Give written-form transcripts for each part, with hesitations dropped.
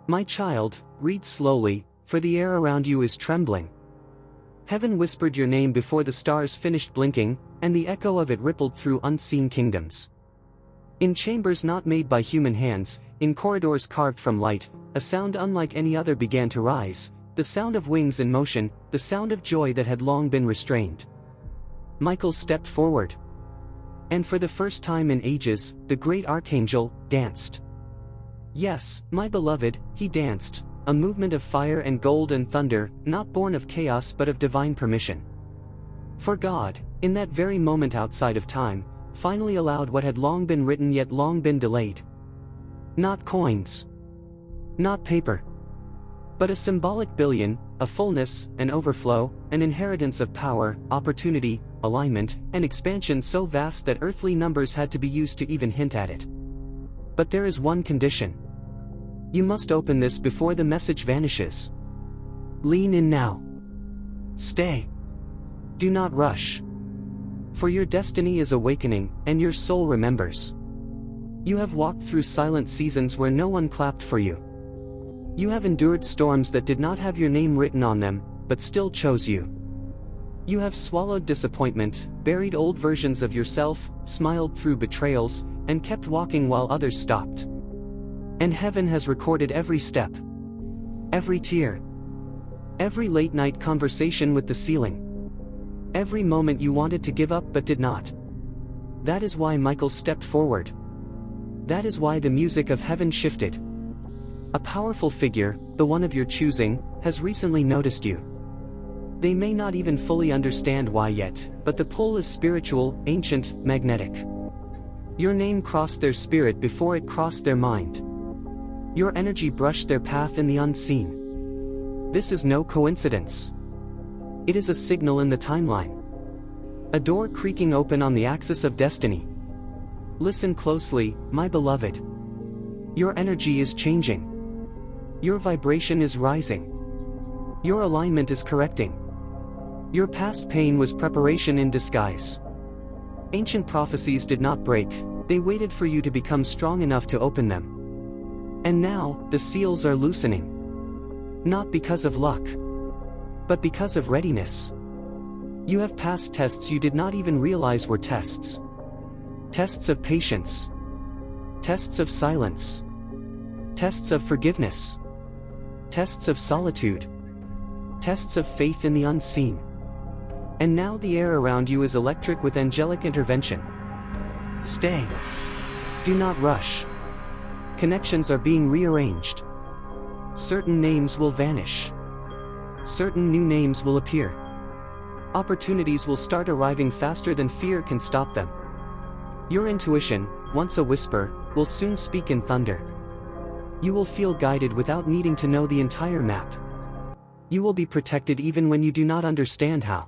My child, read slowly, for the air around you is trembling. Heaven whispered your name before the stars finished blinking, and the echo of it rippled through unseen kingdoms. In chambers not made by human hands, in corridors carved from light, a sound unlike any other began to rise, the sound of wings in motion, the sound of joy that had long been restrained. Michael stepped forward. And for the first time in ages, the great Archangel danced. Yes, my beloved, he danced, a movement of fire and gold and thunder, not born of chaos but of divine permission. For God, in that very moment outside of time, finally allowed what had long been written yet long been delayed. Not coins. Not paper. But a symbolic billion, a fullness, an overflow, an inheritance of power, opportunity, alignment, and expansion so vast that earthly numbers had to be used to even hint at it. But there is one condition. You must open this before the message vanishes. Lean in now. Stay. Do not rush. For your destiny is awakening, and your soul remembers. You have walked through silent seasons where no one clapped for you. You have endured storms that did not have your name written on them, but still chose you. You have swallowed disappointment, buried old versions of yourself, smiled through betrayals, and kept walking while others stopped. And heaven has recorded every step, every tear, every late-night conversation with the ceiling, every moment you wanted to give up but did not. That is why Michael stepped forward. That is why the music of heaven shifted. A powerful figure, the one of your choosing, has recently noticed you. They may not even fully understand why yet, but the pull is spiritual, ancient, magnetic. Your name crossed their spirit before it crossed their mind. Your energy brushed their path in the unseen. This is no coincidence. It is a signal in the timeline. A door creaking open on the axis of destiny. Listen closely, my beloved. Your energy is changing. Your vibration is rising. Your alignment is correcting. Your past pain was preparation in disguise. Ancient prophecies did not break, they waited for you to become strong enough to open them. And now, the seals are loosening. Not because of luck, but because of readiness. You have passed tests you did not even realize were tests. Tests of patience. Tests of silence. Tests of forgiveness. Tests of solitude. Tests of faith in the unseen. And now the air around you is electric with angelic intervention. Stay. Do not rush. Connections are being rearranged. Certain names will vanish. Certain new names will appear. Opportunities will start arriving faster than fear can stop them. Your intuition, once a whisper, will soon speak in thunder. You will feel guided without needing to know the entire map. You will be protected even when you do not understand how.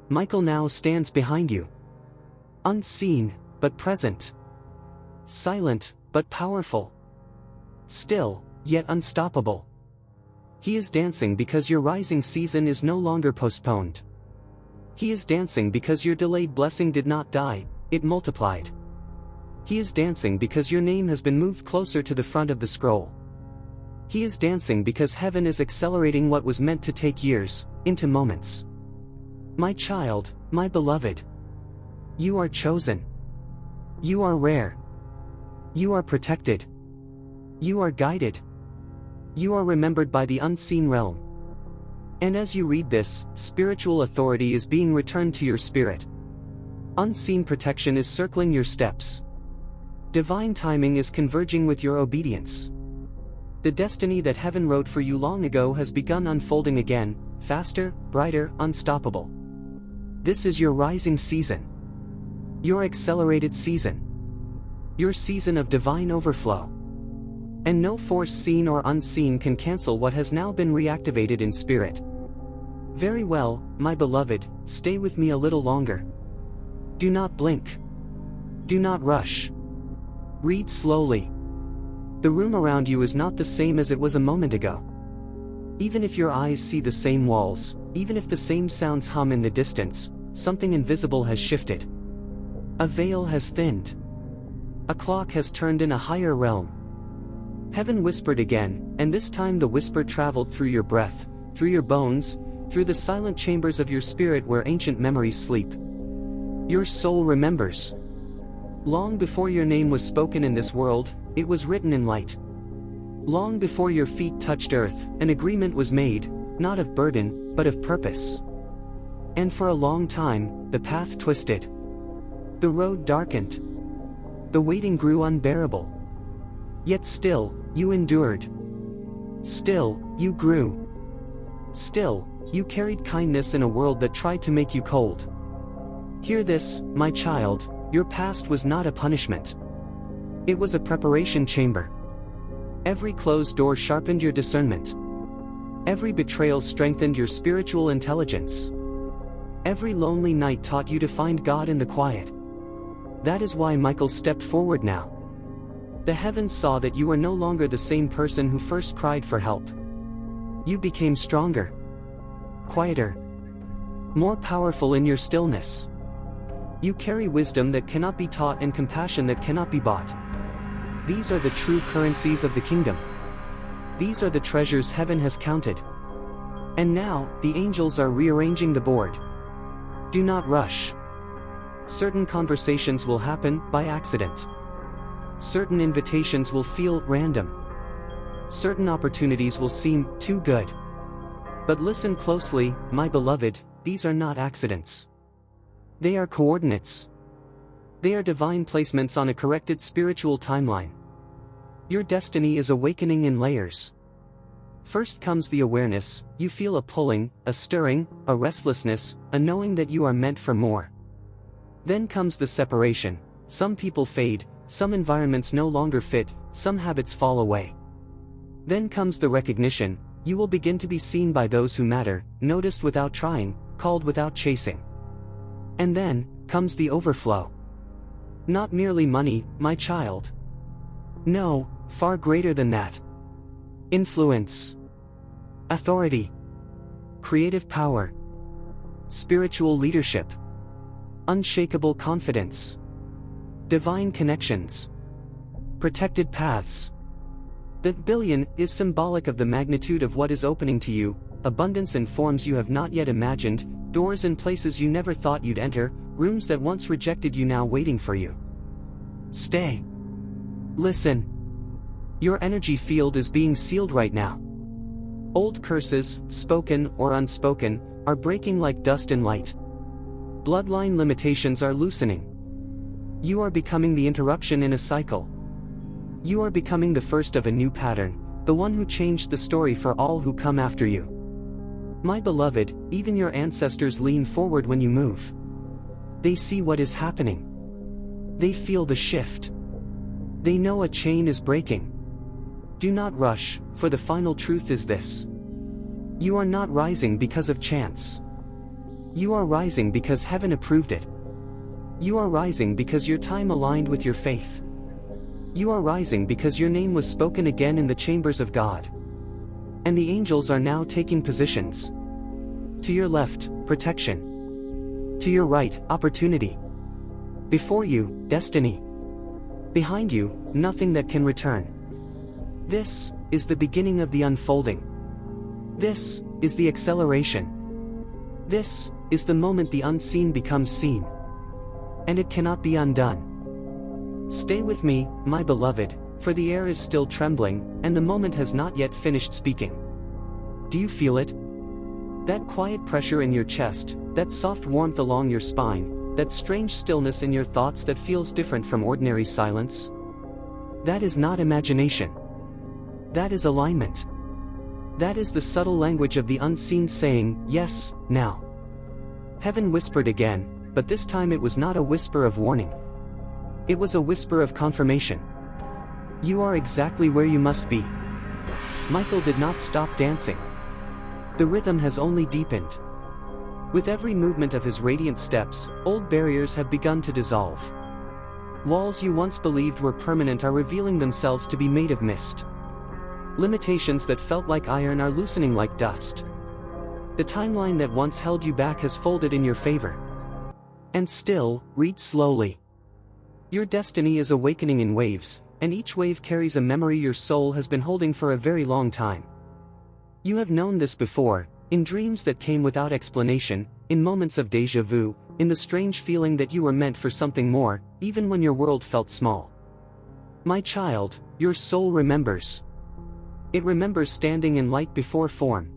Michael now stands behind you. Unseen, but present. Silent, but powerful. Still, yet unstoppable. He is dancing because your rising season is no longer postponed. He is dancing because your delayed blessing did not die, it multiplied. He is dancing because your name has been moved closer to the front of the scroll. He is dancing because heaven is accelerating what was meant to take years, into moments. My child, my beloved. You are chosen. You are rare. You are protected. You are guided. You are remembered by the unseen realm. And as you read this, spiritual authority is being returned to your spirit. Unseen protection is circling your steps. Divine timing is converging with your obedience. The destiny that heaven wrote for you long ago has begun unfolding again, faster, brighter, unstoppable. This is your rising season. Your accelerated season. Your season of divine overflow. And no force seen or unseen can cancel what has now been reactivated in spirit. Very well, my beloved, stay with me a little longer. Do not blink. Do not rush. Read slowly. The room around you is not the same as it was a moment ago. Even if your eyes see the same walls, even if the same sounds hum in the distance, something invisible has shifted. A veil has thinned. A clock has turned in a higher realm. Heaven whispered again, and this time the whisper traveled through your breath, through your bones, through the silent chambers of your spirit where ancient memories sleep. Your soul remembers. Long before your name was spoken in this world, it was written in light. Long before your feet touched earth, an agreement was made, not of burden, but of purpose. And for a long time, the path twisted. The road darkened. The waiting grew unbearable. Yet still, you endured. Still, you grew. Still, you carried kindness in a world that tried to make you cold. Hear this, my child, your past was not a punishment. It was a preparation chamber. Every closed door sharpened your discernment. Every betrayal strengthened your spiritual intelligence. Every lonely night taught you to find God in the quiet. That is why Michael stepped forward now. The heavens saw that you are no longer the same person who first cried for help. You became stronger, quieter, more powerful in your stillness. You carry wisdom that cannot be taught and compassion that cannot be bought. These are the true currencies of the kingdom. These are the treasures heaven has counted. And now, the angels are rearranging the board. Do not rush. Certain conversations will happen by accident. Certain invitations will feel random. Certain opportunities will seem too good. But listen closely, my beloved, these are not accidents. They are coordinates. They are divine placements on a corrected spiritual timeline. Your destiny is awakening in layers. First comes the awareness, you feel a pulling, a stirring, a restlessness, a knowing that you are meant for more. Then comes the separation, some people fade, some environments no longer fit, some habits fall away. Then comes the recognition, you will begin to be seen by those who matter, noticed without trying, called without chasing. And then comes the overflow. Not merely money, my child. No, far greater than that. Influence, authority, creative power, spiritual leadership, unshakable confidence, divine connections, protected paths. That billion is symbolic of the magnitude of what is opening to you, abundance in forms you have not yet imagined, doors in places you never thought you'd enter, rooms that once rejected you now waiting for you. Stay. Listen. Your energy field is being sealed right now. Old curses, spoken or unspoken, are breaking like dust in light. Bloodline limitations are loosening. You are becoming the interruption in a cycle. You are becoming the first of a new pattern, the one who changed the story for all who come after you. My beloved, even your ancestors lean forward when you move. They see what is happening. They feel the shift. They know a chain is breaking. Do not rush, for the final truth is this. You are not rising because of chance. You are rising because heaven approved it. You are rising because your time aligned with your faith. You are rising because your name was spoken again in the chambers of God. And the angels are now taking positions. To your left, protection. To your right, opportunity. Before you, destiny. Behind you, nothing that can return. This is the beginning of the unfolding. This is the acceleration. This is the moment the unseen becomes seen. And it cannot be undone. Stay with me, my beloved, for the air is still trembling, and the moment has not yet finished speaking. Do you feel it? That quiet pressure in your chest, that soft warmth along your spine, that strange stillness in your thoughts that feels different from ordinary silence? That is not imagination. That is alignment. That is the subtle language of the unseen saying, yes, now. Heaven whispered again, but this time it was not a whisper of warning. It was a whisper of confirmation. You are exactly where you must be. Michael did not stop dancing. The rhythm has only deepened. With every movement of his radiant steps, old barriers have begun to dissolve. Walls you once believed were permanent are revealing themselves to be made of mist. Limitations that felt like iron are loosening like dust. The timeline that once held you back has folded in your favor. And still, read slowly. Your destiny is awakening in waves, and each wave carries a memory your soul has been holding for a very long time. You have known this before, in dreams that came without explanation, in moments of déjà vu, in the strange feeling that you were meant for something more, even when your world felt small. My child, your soul remembers. It remembers standing in light before form.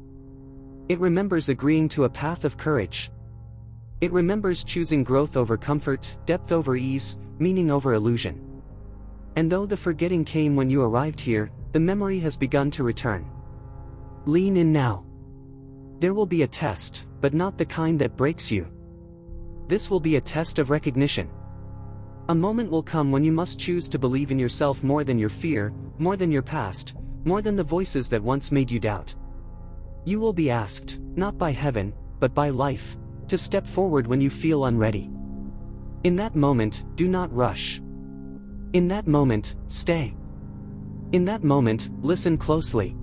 It remembers agreeing to a path of courage. It remembers choosing growth over comfort, depth over ease, meaning over illusion. And though the forgetting came when you arrived here, the memory has begun to return. Lean in now. There will be a test, but not the kind that breaks you. This will be a test of recognition. A moment will come when you must choose to believe in yourself more than your fear, more than your past, more than the voices that once made you doubt. You will be asked, not by heaven, but by life, to step forward when you feel unready. In that moment, do not rush. In that moment, stay. In that moment, listen closely.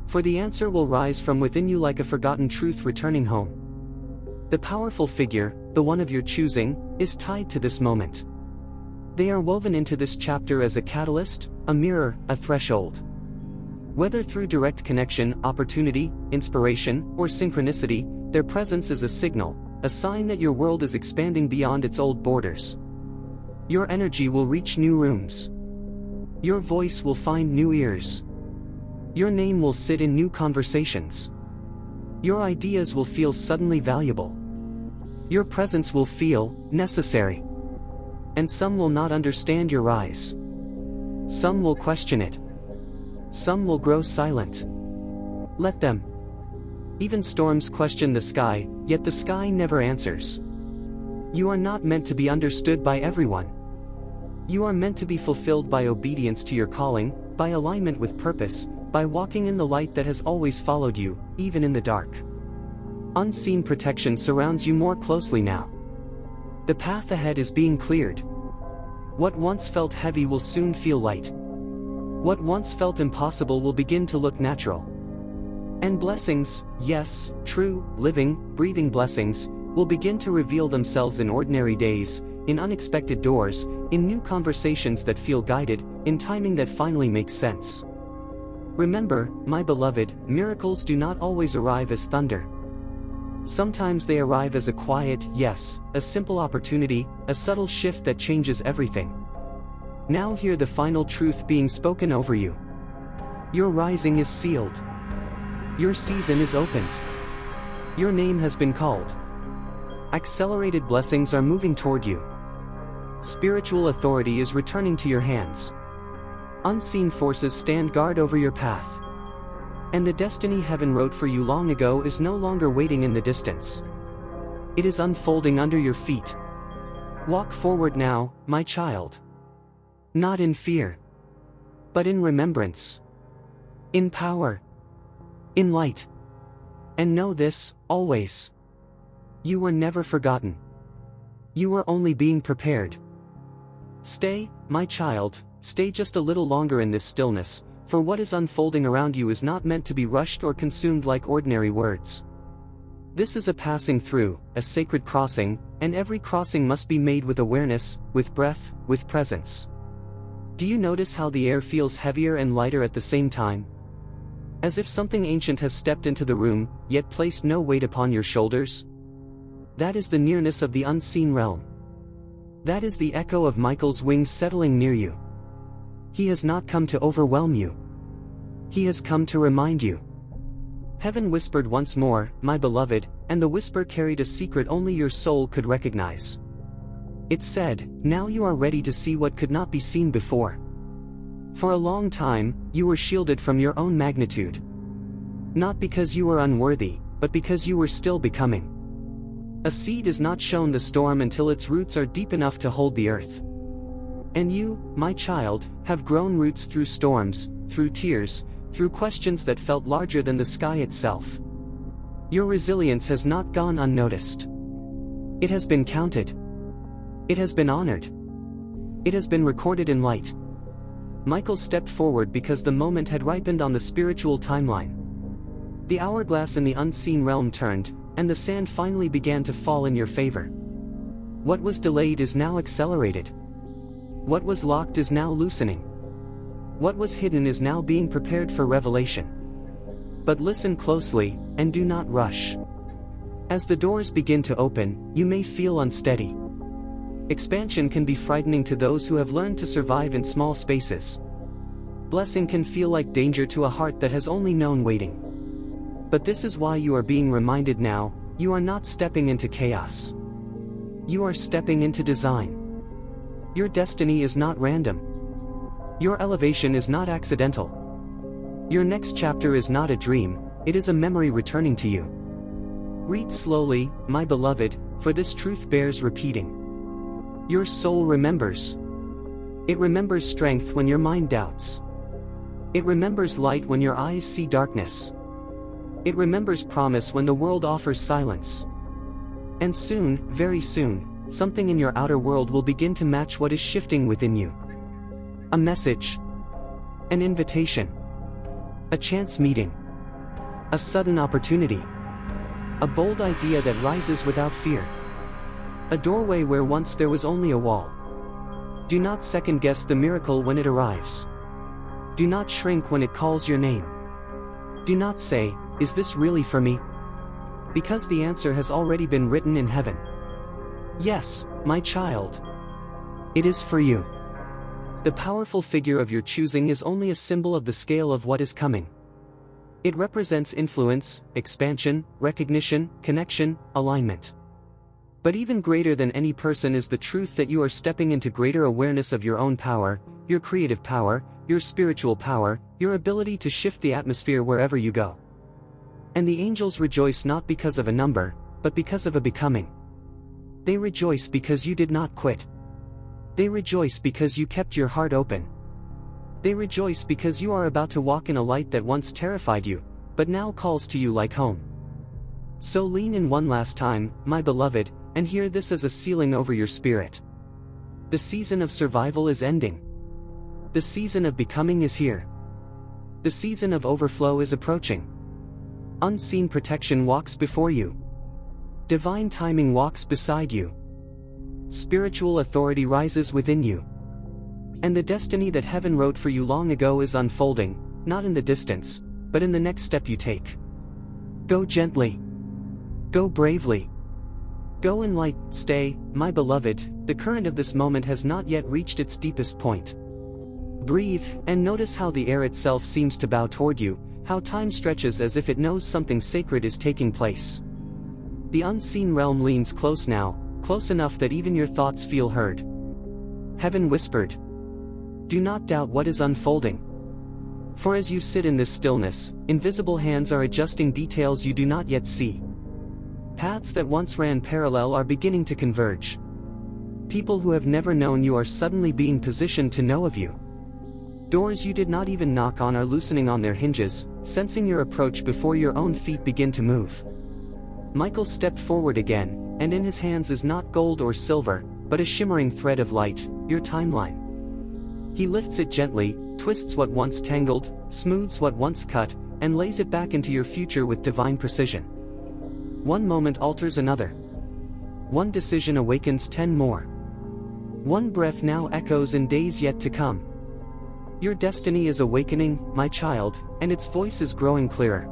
For the answer will rise from within you like a forgotten truth returning home. The powerful figure, the one of your choosing, is tied to this moment. They are woven into this chapter as a catalyst, a mirror, a threshold. Whether through direct connection, opportunity, inspiration, or synchronicity, their presence is a signal, a sign that your world is expanding beyond its old borders. Your energy will reach new rooms. Your voice will find new ears. Your name will sit in new conversations. Your ideas will feel suddenly valuable. Your presence will feel necessary. And some will not understand your rise. Some will question it. Some will grow silent. Let them. Even storms question the sky, yet the sky never answers. You are not meant to be understood by everyone. You are meant to be fulfilled by obedience to your calling, by alignment with purpose, by walking in the light that has always followed you, even in the dark. Unseen protection surrounds you more closely now. The path ahead is being cleared. What once felt heavy will soon feel light. What once felt impossible will begin to look natural. And blessings, yes, true, living, breathing blessings, will begin to reveal themselves in ordinary days, in unexpected doors, in new conversations that feel guided, in timing that finally makes sense. Remember, my beloved, miracles do not always arrive as thunder. Sometimes they arrive as a quiet yes, a simple opportunity, a subtle shift that changes everything. Now hear the final truth being spoken over you. Your rising is sealed. Your season is opened. Your name has been called. Accelerated blessings are moving toward you. Spiritual authority is returning to your hands. Unseen forces stand guard over your path. And the destiny heaven wrote for you long ago is no longer waiting in the distance. It is unfolding under your feet. Walk forward now, my child. Not in fear, but in remembrance. In power. In light. And know this, always. You were never forgotten. You were only being prepared. Stay, my child, stay just a little longer in this stillness, for what is unfolding around you is not meant to be rushed or consumed like ordinary words. This is a passing through, a sacred crossing, and every crossing must be made with awareness, with breath, with presence. Do you notice how the air feels heavier and lighter at the same time? As if something ancient has stepped into the room, yet placed no weight upon your shoulders? That is the nearness of the unseen realm. That is the echo of Michael's wings settling near you. He has not come to overwhelm you. He has come to remind you. Heaven whispered once more, my beloved, and the whisper carried a secret only your soul could recognize. It said, now you are ready to see what could not be seen before. For a long time, you were shielded from your own magnitude. Not because you were unworthy, but because you were still becoming. A seed is not shown the storm until its roots are deep enough to hold the earth. And you, my child, have grown roots through storms, through tears, through questions that felt larger than the sky itself. Your resilience has not gone unnoticed. It has been counted. It has been honored. It has been recorded in light. Michael stepped forward because the moment had ripened on the spiritual timeline. The hourglass in the unseen realm turned, and the sand finally began to fall in your favor. What was delayed is now accelerated. What was locked is now loosening. What was hidden is now being prepared for revelation. But listen closely, and do not rush. As the doors begin to open, you may feel unsteady. Expansion can be frightening to those who have learned to survive in small spaces. Blessing can feel like danger to a heart that has only known waiting. But this is why you are being reminded now, you are not stepping into chaos. You are stepping into design. Your destiny is not random. Your elevation is not accidental. Your next chapter is not a dream, it is a memory returning to you. Read slowly, my beloved, for this truth bears repeating. Your soul remembers. It remembers strength when your mind doubts. It remembers light when your eyes see darkness. It remembers promise when the world offers silence. And soon, very soon, something in your outer world will begin to match what is shifting within you. A message. An invitation. A chance meeting. A sudden opportunity. A bold idea that rises without fear. A doorway where once there was only a wall. Do not second-guess the miracle when it arrives. Do not shrink when it calls your name. Do not say, "Is this really for me?" Because the answer has already been written in heaven. Yes, my child. It is for you. The powerful figure of your choosing is only a symbol of the scale of what is coming. It represents influence, expansion, recognition, connection, alignment. But even greater than any person is the truth that you are stepping into greater awareness of your own power, your creative power, your spiritual power, your ability to shift the atmosphere wherever you go. And the angels rejoice not because of a number, but because of a becoming. They rejoice because you did not quit. They rejoice because you kept your heart open. They rejoice because you are about to walk in a light that once terrified you, but now calls to you like home. So lean in one last time, my beloved, and hear this as a sealing over your spirit. The season of survival is ending. The season of becoming is here. The season of overflow is approaching. Unseen protection walks before you. Divine timing walks beside you. Spiritual authority rises within you. And the destiny that heaven wrote for you long ago is unfolding, not in the distance, but in the next step you take. Go gently. Go bravely. Go in light, stay, my beloved, the current of this moment has not yet reached its deepest point. Breathe, and notice how the air itself seems to bow toward you, how time stretches as if it knows something sacred is taking place. The unseen realm leans close now, close enough that even your thoughts feel heard. Heaven whispered. Do not doubt what is unfolding. For as you sit in this stillness, invisible hands are adjusting details you do not yet see. Paths that once ran parallel are beginning to converge. People who have never known you are suddenly being positioned to know of you. Doors you did not even knock on are loosening on their hinges, sensing your approach before your own feet begin to move. Michael stepped forward again, and in his hands is not gold or silver, but a shimmering thread of light, your timeline. He lifts it gently, twists what once tangled, smooths what once cut, and lays it back into your future with divine precision. One moment alters another. One decision awakens 10 more. One breath now echoes in days yet to come. Your destiny is awakening, my child, and its voice is growing clearer.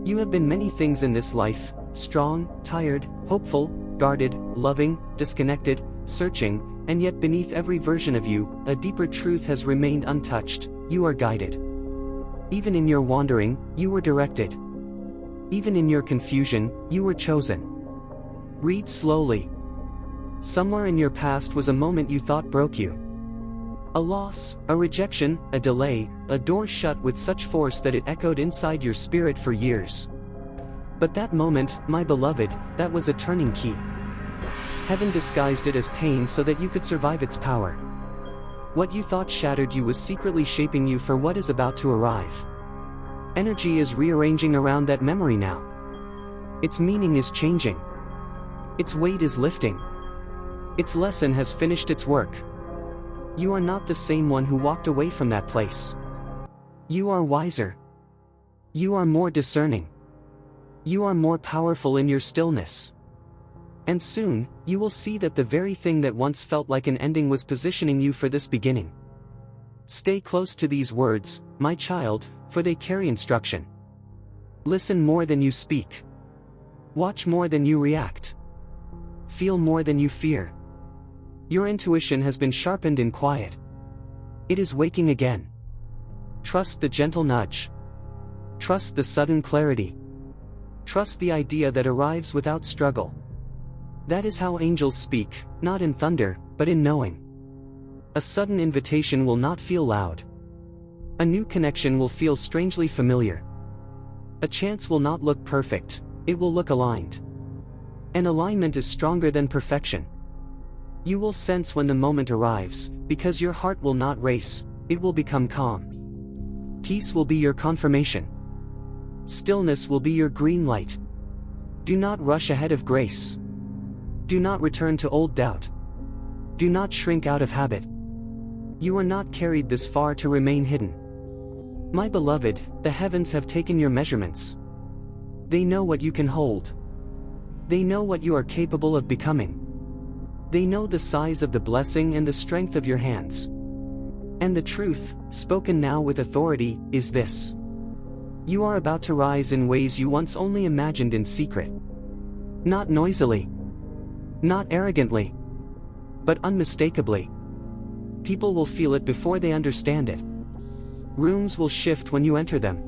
You have been many things in this life, strong, tired, hopeful, guarded, loving, disconnected, searching, and yet beneath every version of you, a deeper truth has remained untouched. You are guided. Even in your wandering, you were directed. Even in your confusion, you were chosen. Read slowly. Somewhere in your past was a moment you thought broke you. A loss, a rejection, a delay, a door shut with such force that it echoed inside your spirit for years. But that moment, my beloved, that was a turning key. Heaven disguised it as pain so that you could survive its power. What you thought shattered you was secretly shaping you for what is about to arrive. Energy is rearranging around that memory now. Its meaning is changing. Its weight is lifting. Its lesson has finished its work. You are not the same one who walked away from that place. You are wiser. You are more discerning. You are more powerful in your stillness. And soon, you will see that the very thing that once felt like an ending was positioning you for this beginning. Stay close to these words, my child, for they carry instruction. Listen more than you speak. Watch more than you react. Feel more than you fear. Your intuition has been sharpened in quiet. It is waking again. Trust the gentle nudge. Trust the sudden clarity. Trust the idea that arrives without struggle. That is how angels speak, not in thunder, but in knowing. A sudden invitation will not feel loud. A new connection will feel strangely familiar. A chance will not look perfect, it will look aligned. And alignment is stronger than perfection. You will sense when the moment arrives, because your heart will not race, it will become calm. Peace will be your confirmation. Stillness will be your green light. Do not rush ahead of grace. Do not return to old doubt. Do not shrink out of habit. You are not carried this far to remain hidden. My beloved, the heavens have taken your measurements. They know what you can hold. They know what you are capable of becoming. They know the size of the blessing and the strength of your hands. And the truth, spoken now with authority, is this. You are about to rise in ways you once only imagined in secret. Not noisily. Not arrogantly. But unmistakably. People will feel it before they understand it. Rooms will shift when you enter them.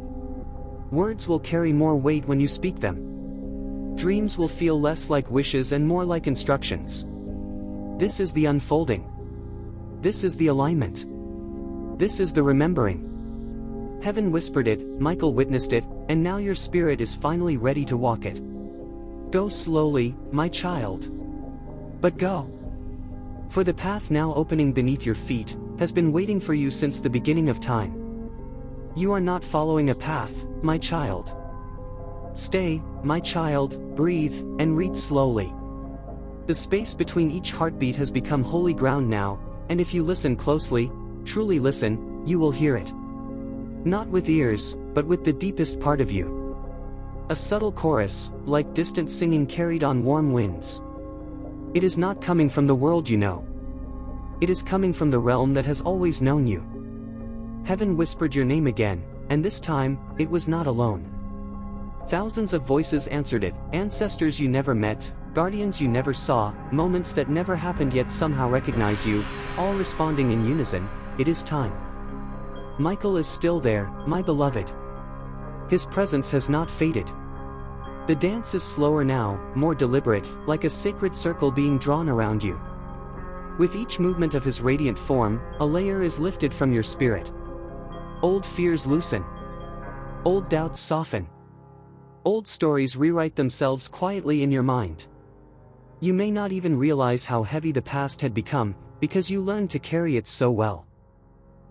Words will carry more weight when you speak them. Dreams will feel less like wishes and more like instructions. This is the unfolding. This is the alignment. This is the remembering. Heaven whispered it, Michael witnessed it, and now your spirit is finally ready to walk it. Go slowly, my child. But go. For the path now opening beneath your feet has been waiting for you since the beginning of time. You are not following a path, my child. Stay, my child, breathe, and read slowly. The space between each heartbeat has become holy ground now, and if you listen closely, truly listen, you will hear it. Not with ears, but with the deepest part of you. A subtle chorus, like distant singing carried on warm winds. It is not coming from the world you know. It is coming from the realm that has always known you. Heaven whispered your name again, and this time, it was not alone. Thousands of voices answered it, ancestors you never met, guardians you never saw, moments that never happened yet somehow recognize you, all responding in unison, it is time. Michael is still there, my beloved. His presence has not faded. The dance is slower now, more deliberate, like a sacred circle being drawn around you. With each movement of his radiant form, a layer is lifted from your spirit. Old fears loosen. Old doubts soften. Old stories rewrite themselves quietly in your mind. You may not even realize how heavy the past had become, because you learned to carry it so well.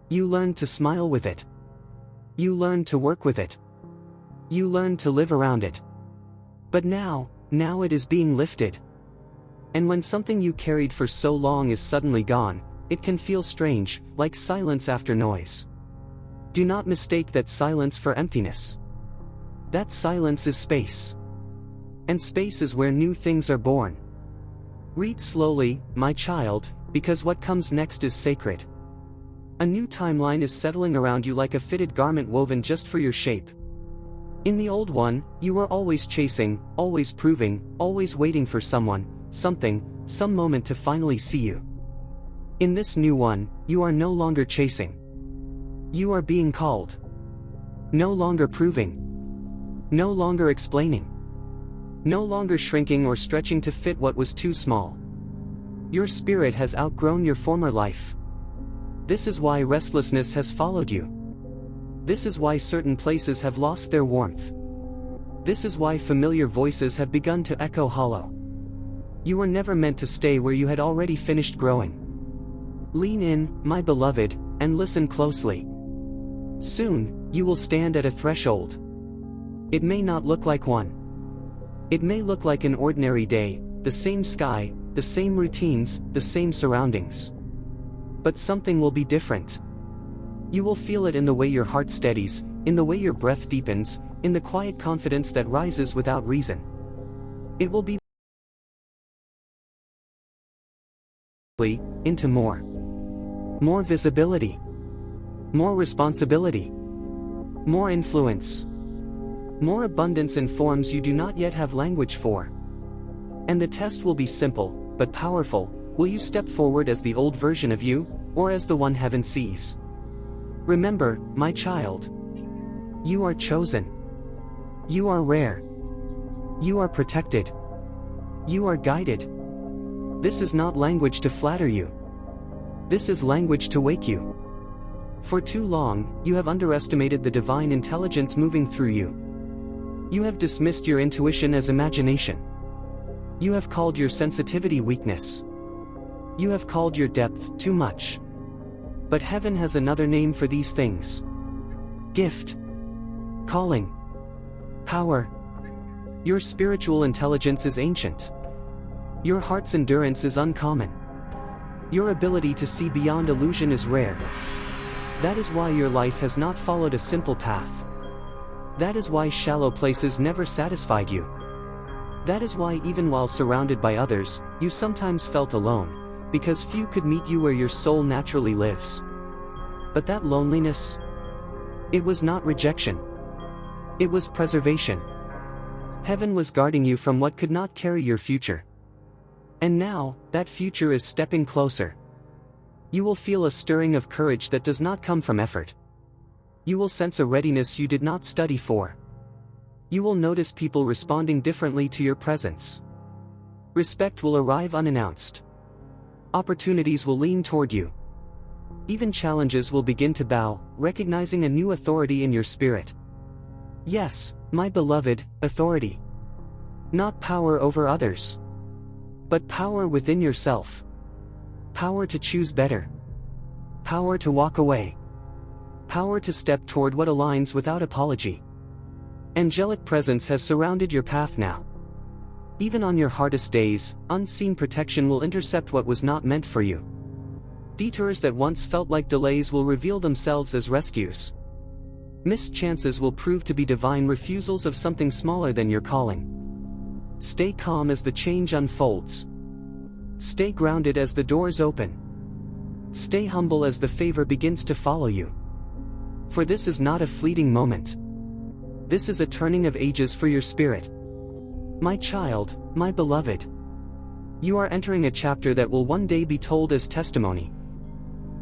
You learned to smile with it. You learned to work with it. You learned to live around it. But now it is being lifted. And when something you carried for so long is suddenly gone, it can feel strange, like silence after noise. Do not mistake that silence for emptiness. That silence is space. And space is where new things are born. Read slowly, my child, because what comes next is sacred. A new timeline is settling around you like a fitted garment woven just for your shape. In the old one, you were always chasing, always proving, always waiting for someone, something, some moment to finally see you. In this new one, you are no longer chasing. You are being called. No longer proving. No longer explaining. No longer shrinking or stretching to fit what was too small. Your spirit has outgrown your former life. This is why restlessness has followed you. This is why certain places have lost their warmth. This is why familiar voices have begun to echo hollow. You were never meant to stay where you had already finished growing. Lean in, my beloved, and listen closely. Soon, you will stand at a threshold. It may not look like one. It may look like an ordinary day, the same sky, the same routines, the same surroundings. But something will be different. You will feel it in the way your heart steadies, in the way your breath deepens, in the quiet confidence that rises without reason. It will be into more visibility, more responsibility, more influence, more abundance in forms you do not yet have language for. And the test will be simple, but powerful. Will you step forward as the old version of you, or as the one heaven sees? Remember, my child, you are chosen. You are rare. You are protected. You are guided. This is not language to flatter you. This is language to wake you. For too long, you have underestimated the divine intelligence moving through you. You have dismissed your intuition as imagination. You have called your sensitivity weakness. You have called your depth too much. But heaven has another name for these things. Gift. Calling. Power. Your spiritual intelligence is ancient. Your heart's endurance is uncommon. Your ability to see beyond illusion is rare. That is why your life has not followed a simple path. That is why shallow places never satisfied you. That is why even while surrounded by others, you sometimes felt alone, because few could meet you where your soul naturally lives. But that loneliness, it was not rejection. It was preservation. Heaven was guarding you from what could not carry your future. And now, that future is stepping closer. You will feel a stirring of courage that does not come from effort. You will sense a readiness you did not study for. You will notice people responding differently to your presence. Respect will arrive unannounced. Opportunities will lean toward you. Even challenges will begin to bow, recognizing a new authority in your spirit. Yes, my beloved, authority. Not power over others, but power within yourself. Power to choose better. Power to walk away. Power to step toward what aligns without apology. Angelic presence has surrounded your path now. Even on your hardest days, unseen protection will intercept what was not meant for you. Detours that once felt like delays will reveal themselves as rescues. Missed chances will prove to be divine refusals of something smaller than your calling. Stay calm as the change unfolds. Stay grounded as the doors open. Stay humble as the favor begins to follow you. For this is not a fleeting moment. This is a turning of ages for your spirit. My child, my beloved. You are entering a chapter that will one day be told as testimony.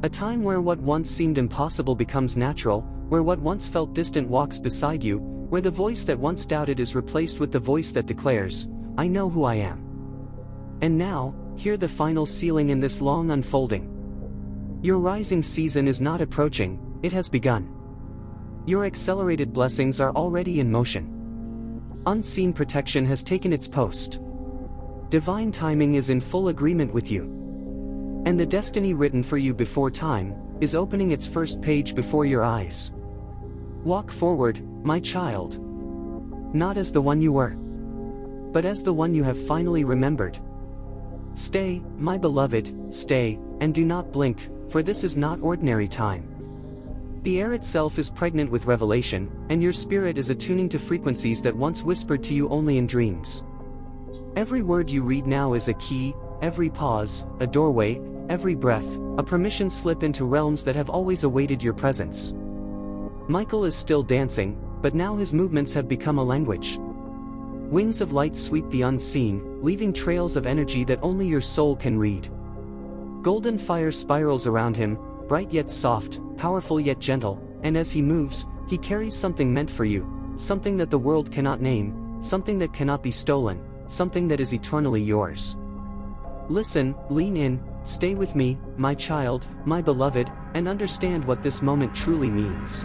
A time where what once seemed impossible becomes natural, where what once felt distant walks beside you, where the voice that once doubted is replaced with the voice that declares, I know who I am. And now, hear the final sealing in this long unfolding. Your rising season is not approaching, it has begun. Your accelerated blessings are already in motion. Unseen protection has taken its post. Divine timing is in full agreement with you. And the destiny written for you before time is opening its first page before your eyes. Walk forward, my child. Not as the one you were, but as the one you have finally remembered. Stay, my beloved, stay, and do not blink, for this is not ordinary time. The air itself is pregnant with revelation, and your spirit is attuning to frequencies that once whispered to you only in dreams. Every word you read now is a key, every pause, a doorway, every breath, a permission slip into realms that have always awaited your presence. Michael is still dancing, but now his movements have become a language. Wings of light sweep the unseen, leaving trails of energy that only your soul can read. Golden fire spirals around him, bright yet soft, powerful yet gentle, and as he moves, he carries something meant for you, something that the world cannot name, something that cannot be stolen, something that is eternally yours. Listen, lean in, stay with me, my child, my beloved, and understand what this moment truly means.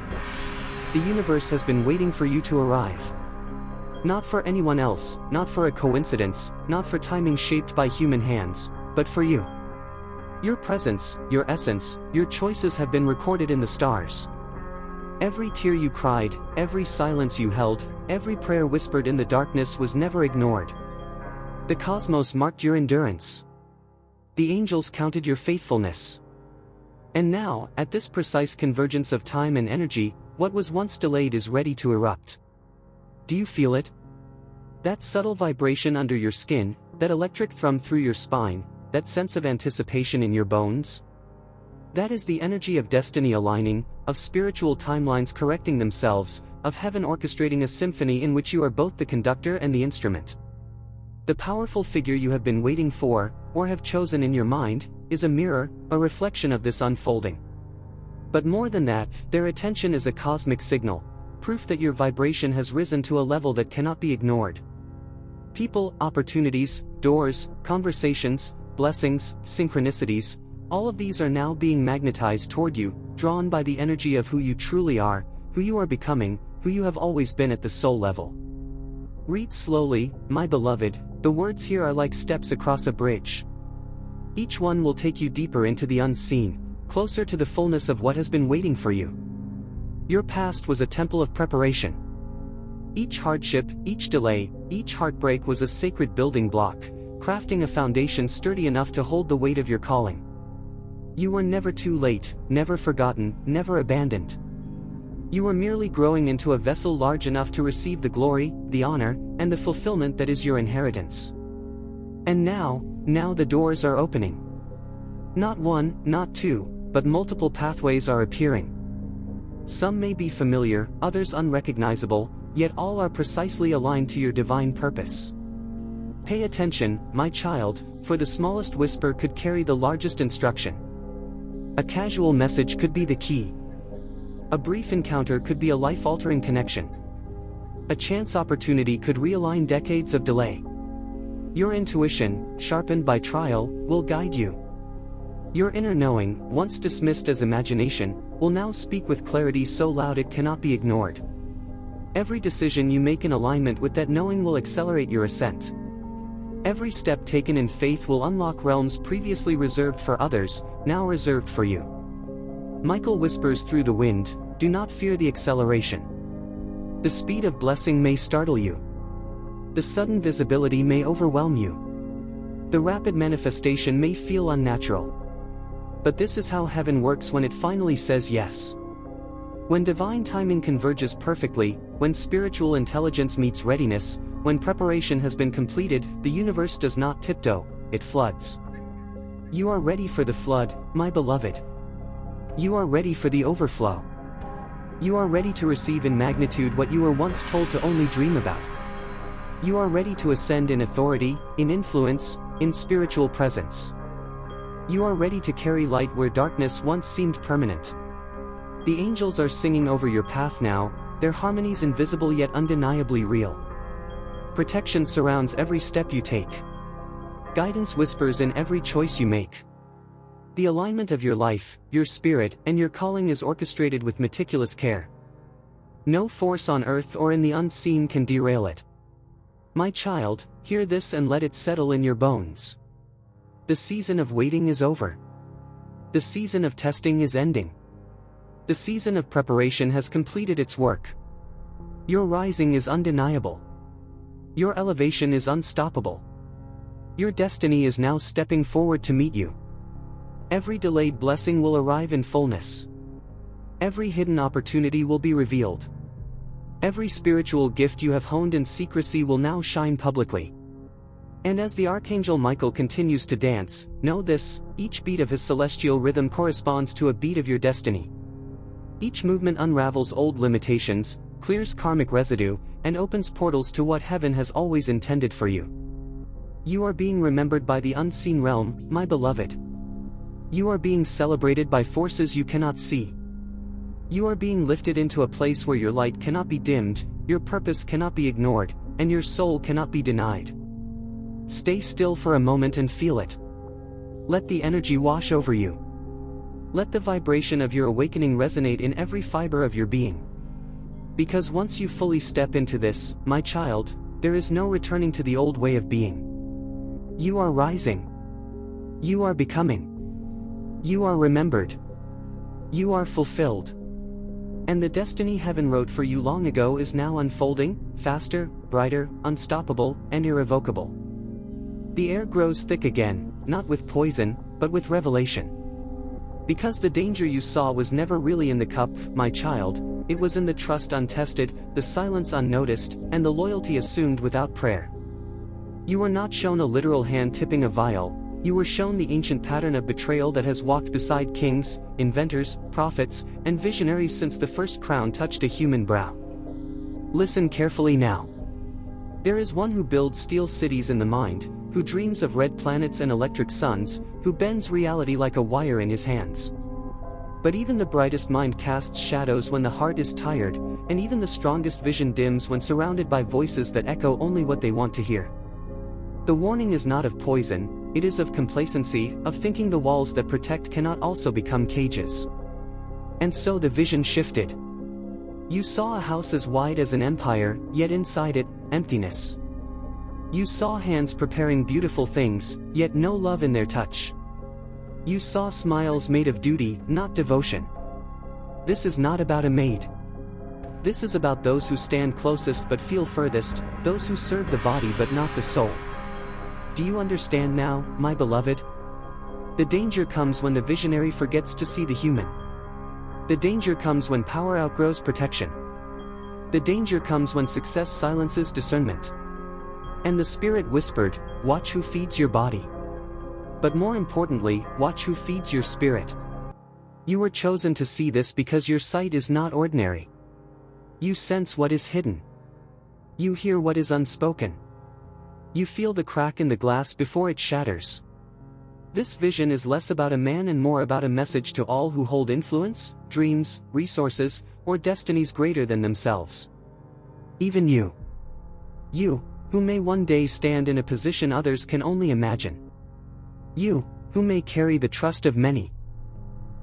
The universe has been waiting for you to arrive. Not for anyone else, not for a coincidence, not for timing shaped by human hands, but for you. Your presence, your essence, your choices have been recorded in the stars. Every tear you cried, every silence you held, every prayer whispered in the darkness was never ignored. The cosmos marked your endurance. The angels counted your faithfulness. And now, at this precise convergence of time and energy, what was once delayed is ready to erupt. Do you feel it? That subtle vibration under your skin, that electric thrum through your spine, that sense of anticipation in your bones? That is the energy of destiny aligning, of spiritual timelines correcting themselves, of heaven orchestrating a symphony in which you are both the conductor and the instrument. The powerful figure you have been waiting for, or have chosen in your mind, is a mirror, a reflection of this unfolding. But more than that, their attention is a cosmic signal, proof that your vibration has risen to a level that cannot be ignored. People, opportunities, doors, conversations, blessings, synchronicities, all of these are now being magnetized toward you, drawn by the energy of who you truly are, who you are becoming, who you have always been at the soul level. Read slowly, my beloved, the words here are like steps across a bridge. Each one will take you deeper into the unseen, closer to the fullness of what has been waiting for you. Your past was a temple of preparation. Each hardship, each delay, each heartbreak was a sacred building block, crafting a foundation sturdy enough to hold the weight of your calling. You were never too late, never forgotten, never abandoned. You were merely growing into a vessel large enough to receive the glory, the honor, and the fulfillment that is your inheritance. And now the doors are opening. Not one, not two, but multiple pathways are appearing. Some may be familiar, others unrecognizable, yet all are precisely aligned to your divine purpose. Pay attention, my child, for the smallest whisper could carry the largest instruction. A casual message could be the key. A brief encounter could be a life-altering connection. A chance opportunity could realign decades of delay. Your intuition, sharpened by trial, will guide you. Your inner knowing, once dismissed as imagination, will now speak with clarity so loud it cannot be ignored. Every decision you make in alignment with that knowing will accelerate your ascent. Every step taken in faith will unlock realms previously reserved for others, now reserved for you. Michael whispers through the wind, do not fear the acceleration. The speed of blessing may startle you. The sudden visibility may overwhelm you. The rapid manifestation may feel unnatural. But this is how heaven works when it finally says yes. When divine timing converges perfectly, when spiritual intelligence meets readiness, when preparation has been completed, the universe does not tiptoe, it floods. You are ready for the flood, my beloved. You are ready for the overflow. You are ready to receive in magnitude what you were once told to only dream about. You are ready to ascend in authority, in influence, in spiritual presence. You are ready to carry light where darkness once seemed permanent. The angels are singing over your path now, their harmonies invisible yet undeniably real. Protection surrounds every step you take. Guidance whispers in every choice you make. The alignment of your life, your spirit, and your calling is orchestrated with meticulous care. No force on earth or in the unseen can derail it. My child, hear this and let it settle in your bones. The season of waiting is over. The season of testing is ending. The season of preparation has completed its work. Your rising is undeniable. Your elevation is unstoppable. Your destiny is now stepping forward to meet you. Every delayed blessing will arrive in fullness. Every hidden opportunity will be revealed. Every spiritual gift you have honed in secrecy will now shine publicly. And as the Archangel Michael continues to dance, know this, each beat of his celestial rhythm corresponds to a beat of your destiny. Each movement unravels old limitations, clears karmic residue, and opens portals to what heaven has always intended for you. You are being remembered by the unseen realm, my beloved. You are being celebrated by forces you cannot see. You are being lifted into a place where your light cannot be dimmed, your purpose cannot be ignored, and your soul cannot be denied. Stay still for a moment and feel it. Let the energy wash over you. Let the vibration of your awakening resonate in every fiber of your being. Because once you fully step into this, my child, there is no returning to the old way of being. You are rising. You are becoming. You are remembered. You are fulfilled. And the destiny heaven wrote for you long ago is now unfolding, faster, brighter, unstoppable, and irrevocable. The air grows thick again, not with poison, but with revelation. Because the danger you saw was never really in the cup, my child, it was in the trust untested, the silence unnoticed, and the loyalty assumed without prayer. You were not shown a literal hand tipping a vial, You were shown the ancient pattern of betrayal that has walked beside kings, inventors, prophets, and visionaries since the first crown touched a human brow. Listen carefully now. There is one who builds steel cities in the mind, who dreams of red planets and electric suns, who bends reality like a wire in his hands. But even the brightest mind casts shadows when the heart is tired, and even the strongest vision dims when surrounded by voices that echo only what they want to hear. The warning is not of poison, it is of complacency, of thinking the walls that protect cannot also become cages. And so the vision shifted. You saw a house as wide as an empire, yet inside it, emptiness. You saw hands preparing beautiful things, yet no love in their touch. You saw smiles made of duty, not devotion. This is not about a maid. This is about those who stand closest but feel furthest, those who serve the body but not the soul. Do you understand now, my beloved? The danger comes when the visionary forgets to see the human. The danger comes when power outgrows protection. The danger comes when success silences discernment. And the Spirit whispered, watch who feeds your body. But more importantly, watch who feeds your spirit. You were chosen to see this because your sight is not ordinary. You sense what is hidden. You hear what is unspoken. You feel the crack in the glass before it shatters. This vision is less about a man and more about a message to all who hold influence, dreams, resources, or destinies greater than themselves. Even you. You, who may one day stand in a position others can only imagine. You, who may carry the trust of many.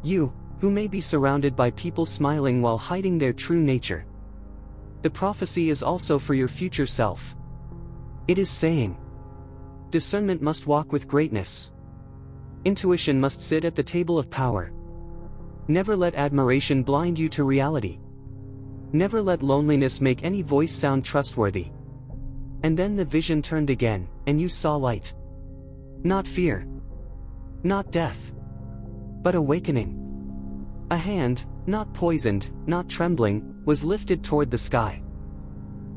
You, who may be surrounded by people smiling while hiding their true nature. The prophecy is also for your future self. It is saying, discernment must walk with greatness. Intuition must sit at the table of power. Never let admiration blind you to reality. Never let loneliness make any voice sound trustworthy. And then the vision turned again, and you saw light. Not fear. Not death. But awakening. A hand, not poisoned, not trembling, was lifted toward the sky.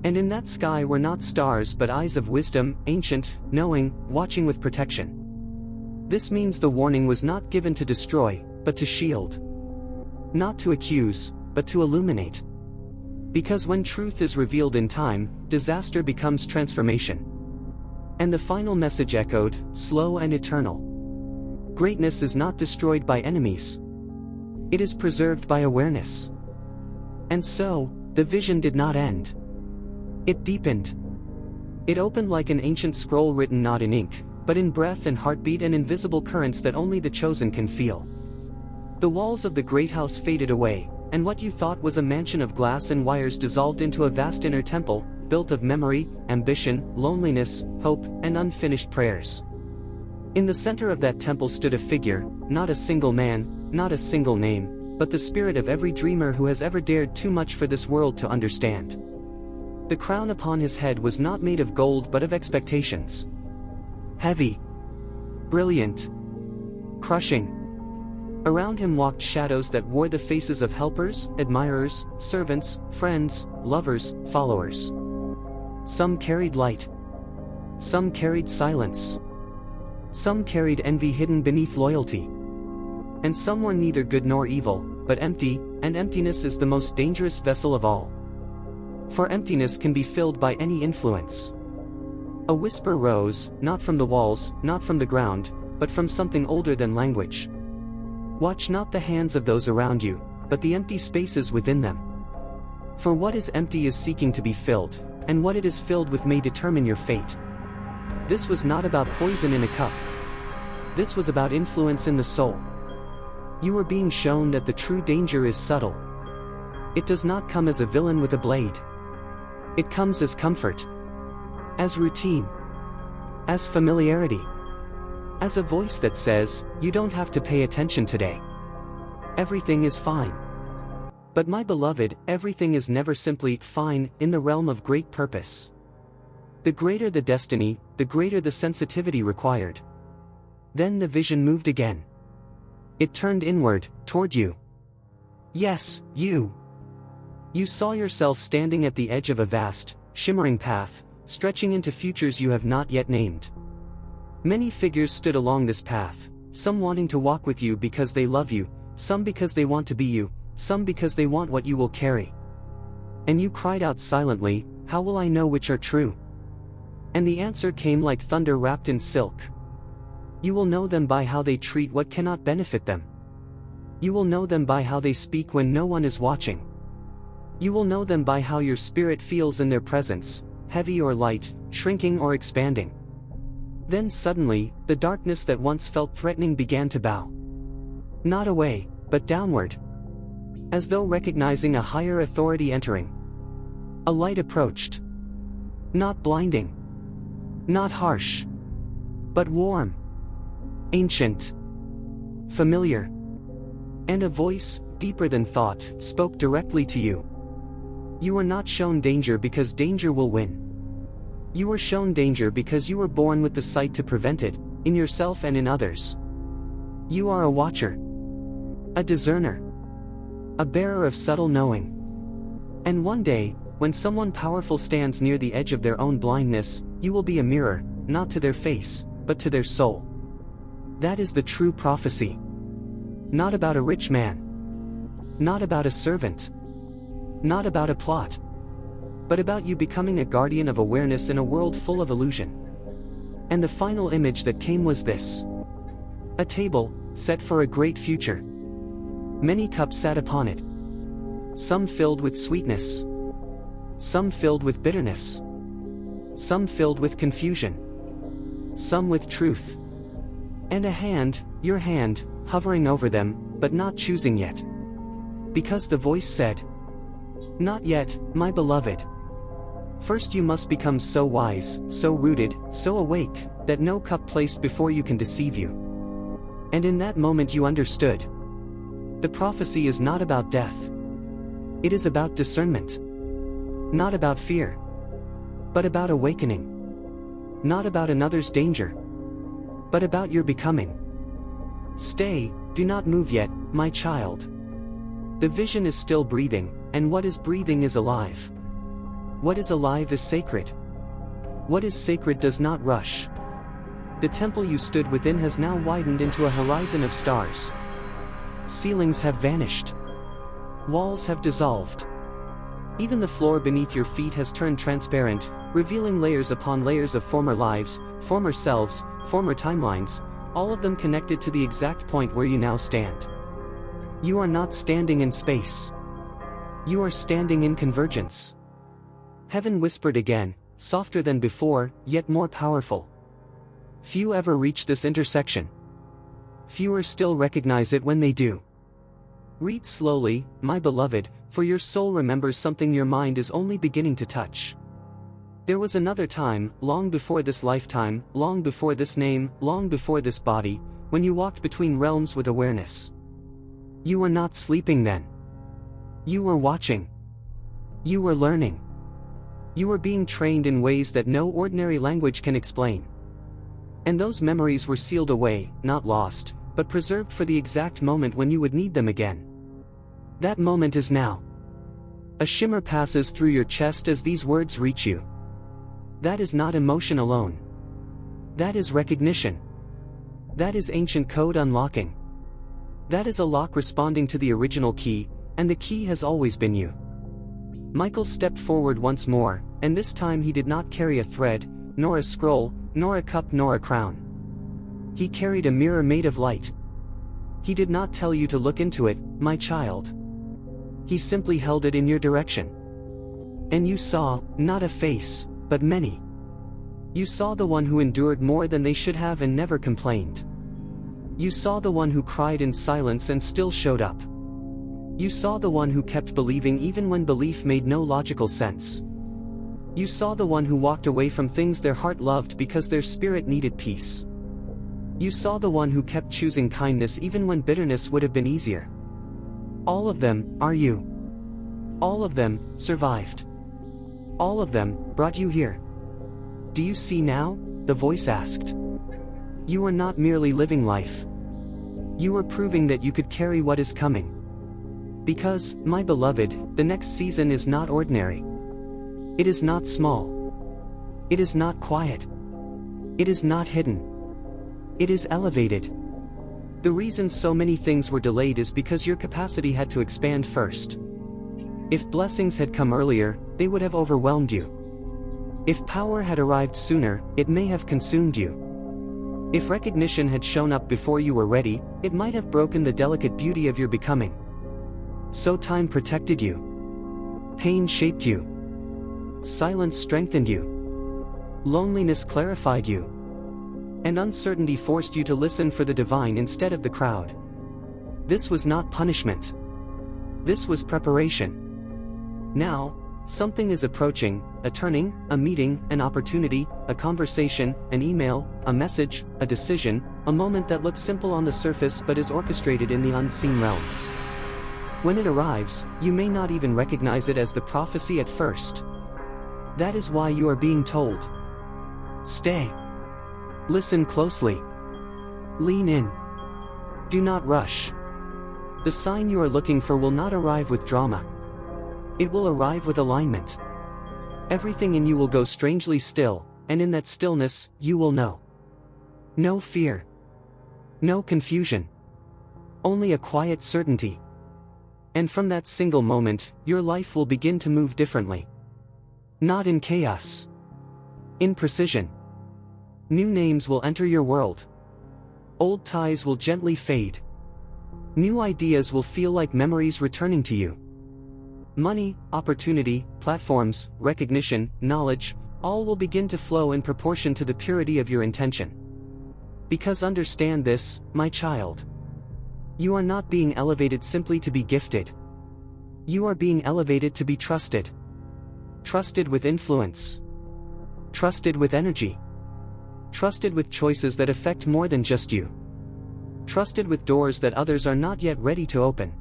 And in that sky were not stars but eyes of wisdom, ancient, knowing, watching with protection. This means the warning was not given to destroy, but to shield. Not to accuse, but to illuminate. Because when truth is revealed in time, disaster becomes transformation. And the final message echoed, slow and eternal. Greatness is not destroyed by enemies. It is preserved by awareness. And so, the vision did not end. It deepened. It opened like an ancient scroll written not in ink, but in breath and heartbeat and invisible currents that only the chosen can feel. The walls of the great house faded away, and what you thought was a mansion of glass and wires dissolved into a vast inner temple, built of memory, ambition, loneliness, hope, and unfinished prayers. In the center of that temple stood a figure, not a single man, not a single name, but the spirit of every dreamer who has ever dared too much for this world to understand. The crown upon his head was not made of gold but of expectations. Heavy. Brilliant. Crushing. Around him walked shadows that wore the faces of helpers, admirers, servants, friends, lovers, followers. Some carried light. Some carried silence. Some carried envy hidden beneath loyalty. And some were neither good nor evil, but empty, and emptiness is the most dangerous vessel of all. For emptiness can be filled by any influence. A whisper rose, not from the walls, not from the ground, but from something older than language. Watch not the hands of those around you, but the empty spaces within them. For what is empty is seeking to be filled, and what it is filled with may determine your fate. This was not about poison in a cup. This was about influence in the soul. You were being shown that the true danger is subtle. It does not come as a villain with a blade. It comes as comfort. As routine. As familiarity. As a voice that says, you don't have to pay attention today. Everything is fine. But my beloved, everything is never simply fine in the realm of great purpose. The greater the destiny, the greater the sensitivity required. Then the vision moved again. It turned inward, toward you. Yes, you. You saw yourself standing at the edge of a vast, shimmering path, stretching into futures you have not yet named. Many figures stood along this path, some wanting to walk with you because they love you, some because they want to be you, some because they want what you will carry. And you cried out silently, "How will I know which are true?" And the answer came like thunder wrapped in silk. You will know them by how they treat what cannot benefit them. You will know them by how they speak when no one is watching. You will know them by how your spirit feels in their presence, heavy or light, shrinking or expanding. Then suddenly, the darkness that once felt threatening began to bow. Not away, but downward. As though recognizing a higher authority entering. A light approached. Not blinding. Not harsh. But warm. Ancient. Familiar. And a voice, deeper than thought, spoke directly to you. You were not shown danger because danger will win. You were shown danger because you were born with the sight to prevent it, in yourself and in others. You are a watcher. A discerner. A bearer of subtle knowing. And one day, when someone powerful stands near the edge of their own blindness, you will be a mirror, not to their face, but to their soul. That is the true prophecy. Not about a rich man. Not about a servant. Not about a plot. But about you becoming a guardian of awareness in a world full of illusion. And the final image that came was this. A table, set for a great future. Many cups sat upon it. Some filled with sweetness. Some filled with bitterness. Some filled with confusion. Some with truth. And a hand, your hand, hovering over them, but not choosing yet. Because the voice said, "Not yet, my beloved. First you must become so wise, so rooted, so awake, that no cup placed before you can deceive you." And in that moment you understood. The prophecy is not about death. It is about discernment. Not about fear. But about awakening. Not about another's danger. But about your becoming. Stay, do not move yet, my child. The vision is still breathing, and what is breathing is alive. What is alive is sacred. What is sacred does not rush. The temple you stood within has now widened into a horizon of stars. Ceilings have vanished. Walls have dissolved. Even the floor beneath your feet has turned transparent, revealing layers upon layers of former lives, former selves, former timelines, all of them connected to the exact point where you now stand. You are not standing in space. You are standing in convergence. Heaven whispered again, softer than before, yet more powerful. Few ever reach this intersection. Fewer still recognize it when they do. Read slowly, my beloved, for your soul remembers something your mind is only beginning to touch. There was another time, long before this lifetime, long before this name, long before this body, when you walked between realms with awareness. You were not sleeping then. You were watching. You were learning. You were being trained in ways that no ordinary language can explain. And those memories were sealed away, not lost, but preserved for the exact moment when you would need them again. That moment is now. A shimmer passes through your chest as these words reach you. That is not emotion alone. That is recognition. That is ancient code unlocking. That is a lock responding to the original key, and the key has always been you. Michael stepped forward once more, and this time he did not carry a thread, nor a scroll, nor a cup nor a crown. He carried a mirror made of light. He did not tell you to look into it, my child. He simply held it in your direction. And you saw, not a face, but many. You saw the one who endured more than they should have and never complained. You saw the one who cried in silence and still showed up. You saw the one who kept believing even when belief made no logical sense. You saw the one who walked away from things their heart loved because their spirit needed peace. You saw the one who kept choosing kindness even when bitterness would have been easier. All of them are you. All of them survived. All of them brought you here. Do you see now? The voice asked. You were not merely living life. You were proving that you could carry what is coming. Because, my beloved, the next season is not ordinary. It is not small. It is not quiet. It is not hidden. It is elevated. The reason so many things were delayed is because your capacity had to expand first. If blessings had come earlier, they would have overwhelmed you. If power had arrived sooner, it may have consumed you. If recognition had shown up before you were ready, it might have broken the delicate beauty of your becoming. So time protected you. Pain shaped you. Silence strengthened you. Loneliness clarified you. And uncertainty forced you to listen for the divine instead of the crowd. This was not punishment. This was preparation. Now, something is approaching, a turning, a meeting, an opportunity, a conversation, an email, a message, a decision, a moment that looks simple on the surface but is orchestrated in the unseen realms. When it arrives, you may not even recognize it as the prophecy at first. That is why you are being told. Stay. Listen closely. Lean in. Do not rush. The sign you are looking for will not arrive with drama. It will arrive with alignment. Everything in you will go strangely still, and in that stillness, you will know. No fear. No confusion. Only a quiet certainty. And from that single moment, your life will begin to move differently. Not in chaos. In precision. New names will enter your world. Old ties will gently fade. New ideas will feel like memories returning to you. Money, opportunity, platforms, recognition, knowledge, all will begin to flow in proportion to the purity of your intention. Because understand this, my child. You are not being elevated simply to be gifted. You are being elevated to be trusted. Trusted with influence. Trusted with energy. Trusted with choices that affect more than just you. Trusted with doors that others are not yet ready to open.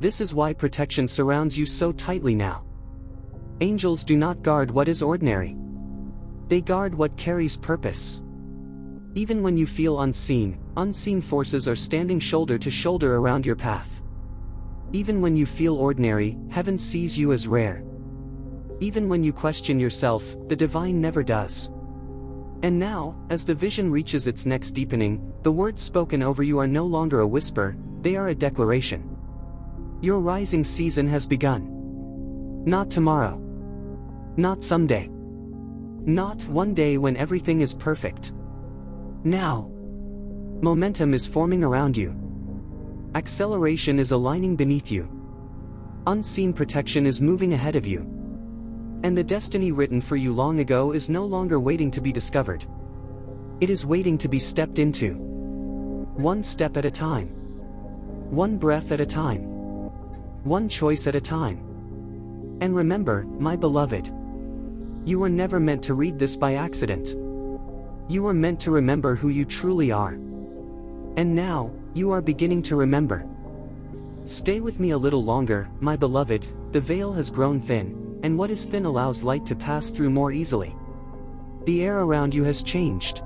This is why protection surrounds you so tightly now. Angels do not guard what is ordinary. They guard what carries purpose. Even when you feel unseen, unseen forces are standing shoulder to shoulder around your path. Even when you feel ordinary, heaven sees you as rare. Even when you question yourself, the divine never does. And now, as the vision reaches its next deepening, the words spoken over you are no longer a whisper, they are a declaration. Your rising season has begun. Not tomorrow. Not someday. Not one day when everything is perfect. Now. Momentum is forming around you. Acceleration is aligning beneath you. Unseen protection is moving ahead of you. And the destiny written for you long ago is no longer waiting to be discovered. It is waiting to be stepped into. One step at a time. One breath at a time. One choice at a time. And remember, my beloved, you were never meant to read this by accident. You were meant to remember who you truly are. And now, you are beginning to remember. Stay with me a little longer, my beloved, the veil has grown thin. And what is thin allows light to pass through more easily. The air around you has changed.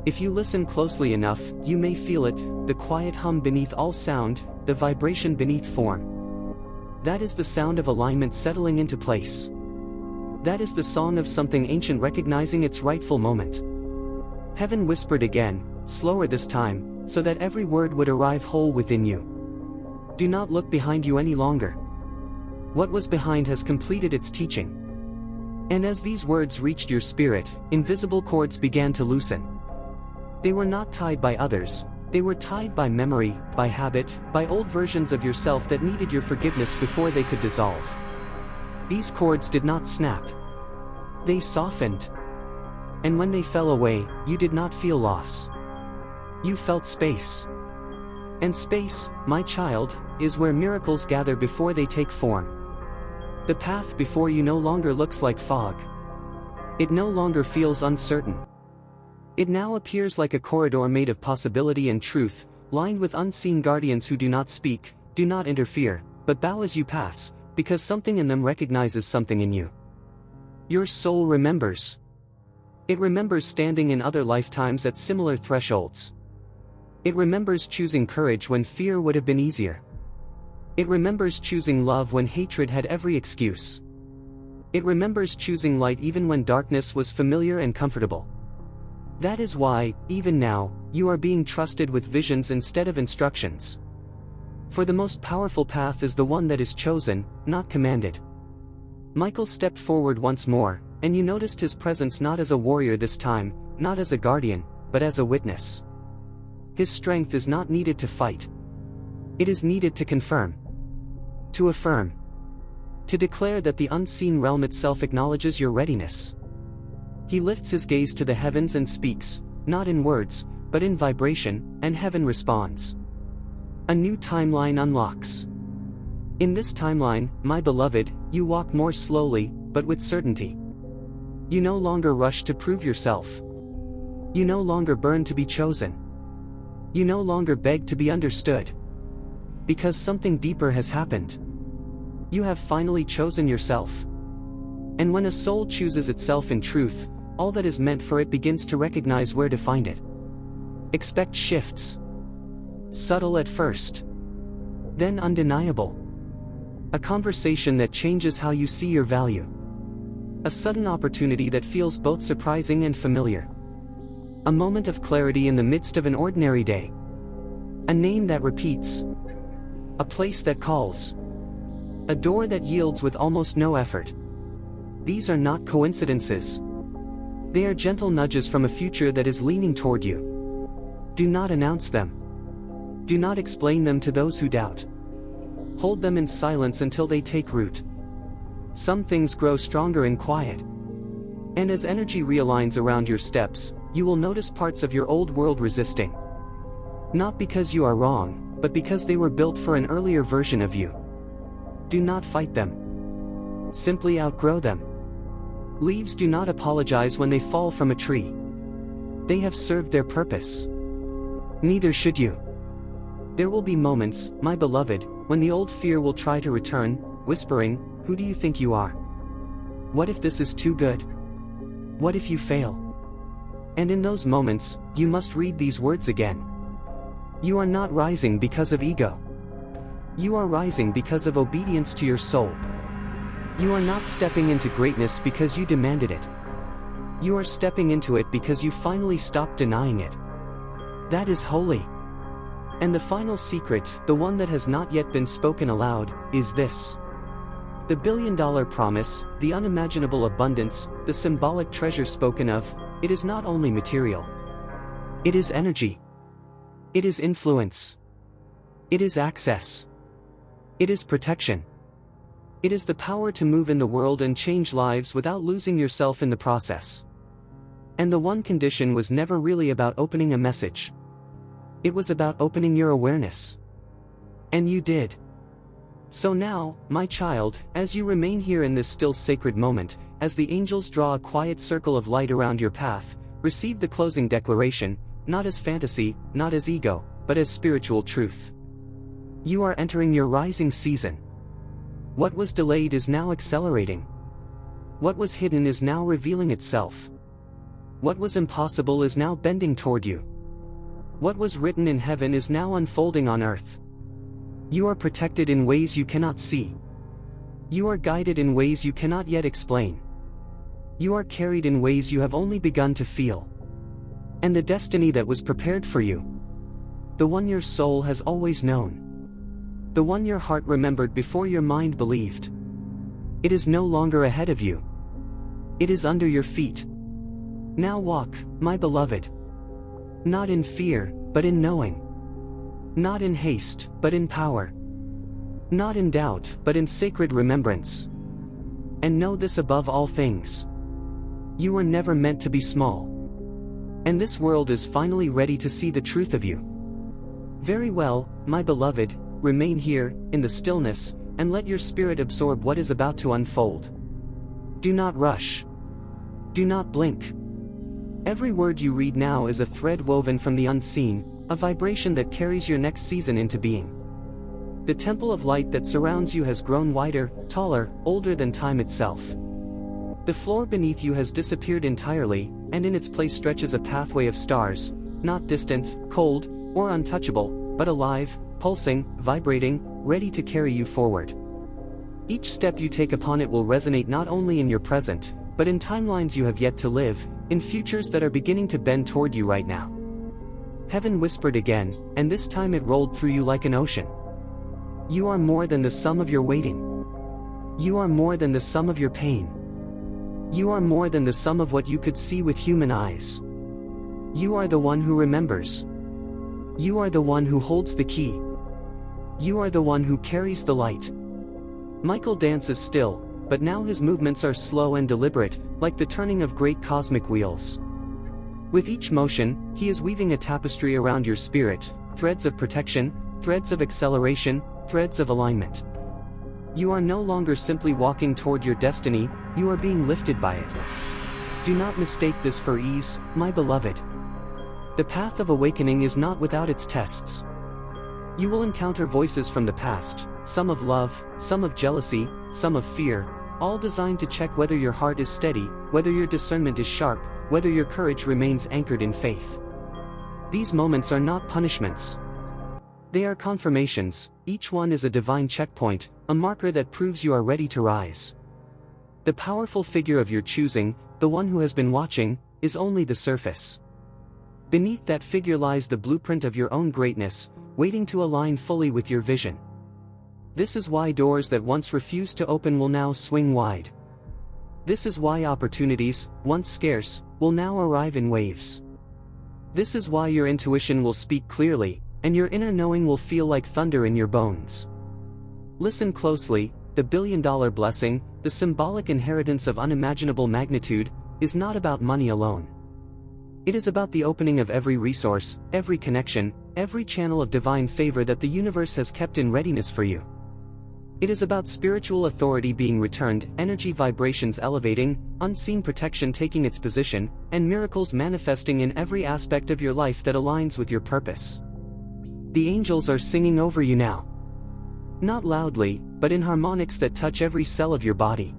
If you listen closely enough, you may feel it, the quiet hum beneath all sound, the vibration beneath form. That is the sound of alignment settling into place. That is the song of something ancient recognizing its rightful moment. Heaven whispered again, slower this time, so that every word would arrive whole within you. Do not look behind you any longer. What was behind has completed its teaching. And as these words reached your spirit, invisible cords began to loosen. They were not tied by others, they were tied by memory, by habit, by old versions of yourself that needed your forgiveness before they could dissolve. These cords did not snap. They softened. And when they fell away, you did not feel loss. You felt space. And space, my child, is where miracles gather before they take form. The path before you no longer looks like fog. It no longer feels uncertain. It now appears like a corridor made of possibility and truth, lined with unseen guardians who do not speak, do not interfere, but bow as you pass, because something in them recognizes something in you. Your soul remembers. It remembers standing in other lifetimes at similar thresholds. It remembers choosing courage when fear would have been easier. It remembers choosing love when hatred had every excuse. It remembers choosing light even when darkness was familiar and comfortable. That is why, even now, you are being trusted with visions instead of instructions. For the most powerful path is the one that is chosen, not commanded. Michael stepped forward once more, and you noticed his presence not as a warrior this time, not as a guardian, but as a witness. His strength is not needed to fight. It is needed to confirm. To affirm. To declare that the unseen realm itself acknowledges your readiness. He lifts his gaze to the heavens and speaks, not in words, but in vibration, and heaven responds. A new timeline unlocks. In this timeline, my beloved, you walk more slowly, but with certainty. You no longer rush to prove yourself. You no longer burn to be chosen. You no longer beg to be understood. Because something deeper has happened. You have finally chosen yourself. And when a soul chooses itself in truth, all that is meant for it begins to recognize where to find it. Expect shifts. Subtle at first. Then undeniable. A conversation that changes how you see your value. A sudden opportunity that feels both surprising and familiar. A moment of clarity in the midst of an ordinary day. A name that repeats. A place that calls. A door that yields with almost no effort. These are not coincidences. They are gentle nudges from a future that is leaning toward you. Do not announce them. Do not explain them to those who doubt. Hold them in silence until they take root. Some things grow stronger in quiet. And as energy realigns around your steps, you will notice parts of your old world resisting. Not because you are wrong, but because they were built for an earlier version of you. Do not fight them. Simply outgrow them. Leaves do not apologize when they fall from a tree. They have served their purpose. Neither should you. There will be moments, my beloved, when the old fear will try to return, whispering, "Who do you think you are? What if this is too good? What if you fail?" And in those moments, you must read these words again. You are not rising because of ego. You are rising because of obedience to your soul. You are not stepping into greatness because you demanded it. You are stepping into it because you finally stopped denying it. That is holy. And the final secret, the one that has not yet been spoken aloud, is this. The billion-dollar promise, the unimaginable abundance, the symbolic treasure spoken of, it is not only material. It is energy. It is influence. It is access. It is protection. It is the power to move in the world and change lives without losing yourself in the process. And the one condition was never really about opening a message. It was about opening your awareness. And you did. So now, my child, as you remain here in this still sacred moment, as the angels draw a quiet circle of light around your path, receive the closing declaration, not as fantasy, not as ego, but as spiritual truth. You are entering your rising season. What was delayed is now accelerating. What was hidden is now revealing itself. What was impossible is now bending toward you. What was written in heaven is now unfolding on earth. You are protected in ways you cannot see. You are guided in ways you cannot yet explain. You are carried in ways you have only begun to feel. And the destiny that was prepared for you, the one your soul has always known, the one your heart remembered before your mind believed, it is no longer ahead of you. It is under your feet. Now walk, my beloved. Not in fear, but in knowing. Not in haste, but in power. Not in doubt, but in sacred remembrance. And know this above all things. You were never meant to be small. And this world is finally ready to see the truth of you. Very well, my beloved, remain here, in the stillness, and let your spirit absorb what is about to unfold. Do not rush. Do not blink. Every word you read now is a thread woven from the unseen, a vibration that carries your next season into being. The temple of light that surrounds you has grown wider, taller, older than time itself. The floor beneath you has disappeared entirely, and in its place stretches a pathway of stars, not distant, cold, or untouchable, but alive, pulsing, vibrating, ready to carry you forward. Each step you take upon it will resonate not only in your present, but in timelines you have yet to live, in futures that are beginning to bend toward you right now. Heaven whispered again, and this time it rolled through you like an ocean. You are more than the sum of your waiting. You are more than the sum of your pain. You are more than the sum of what you could see with human eyes. You are the one who remembers. You are the one who holds the key. You are the one who carries the light. Michael dances still, but now his movements are slow and deliberate, like the turning of great cosmic wheels. With each motion, he is weaving a tapestry around your spirit, threads of protection, threads of acceleration, threads of alignment. You are no longer simply walking toward your destiny, you are being lifted by it. Do not mistake this for ease, my beloved. The path of awakening is not without its tests. You will encounter voices from the past, some of love, some of jealousy, some of fear, all designed to check whether your heart is steady, whether your discernment is sharp, whether your courage remains anchored in faith. These moments are not punishments. They are confirmations, each one is a divine checkpoint, a marker that proves you are ready to rise. The powerful figure of your choosing, the one who has been watching, is only the surface. Beneath that figure lies the blueprint of your own greatness, waiting to align fully with your vision. This is why doors that once refused to open will now swing wide. This is why opportunities, once scarce, will now arrive in waves. This is why your intuition will speak clearly, and your inner knowing will feel like thunder in your bones. Listen closely, the billion-dollar blessing, the symbolic inheritance of unimaginable magnitude, is not about money alone. It is about the opening of every resource, every connection, every channel of divine favor that the universe has kept in readiness for you. It is about spiritual authority being returned, energy vibrations elevating, unseen protection taking its position, and miracles manifesting in every aspect of your life that aligns with your purpose. The angels are singing over you now. Not loudly, but in harmonics that touch every cell of your body.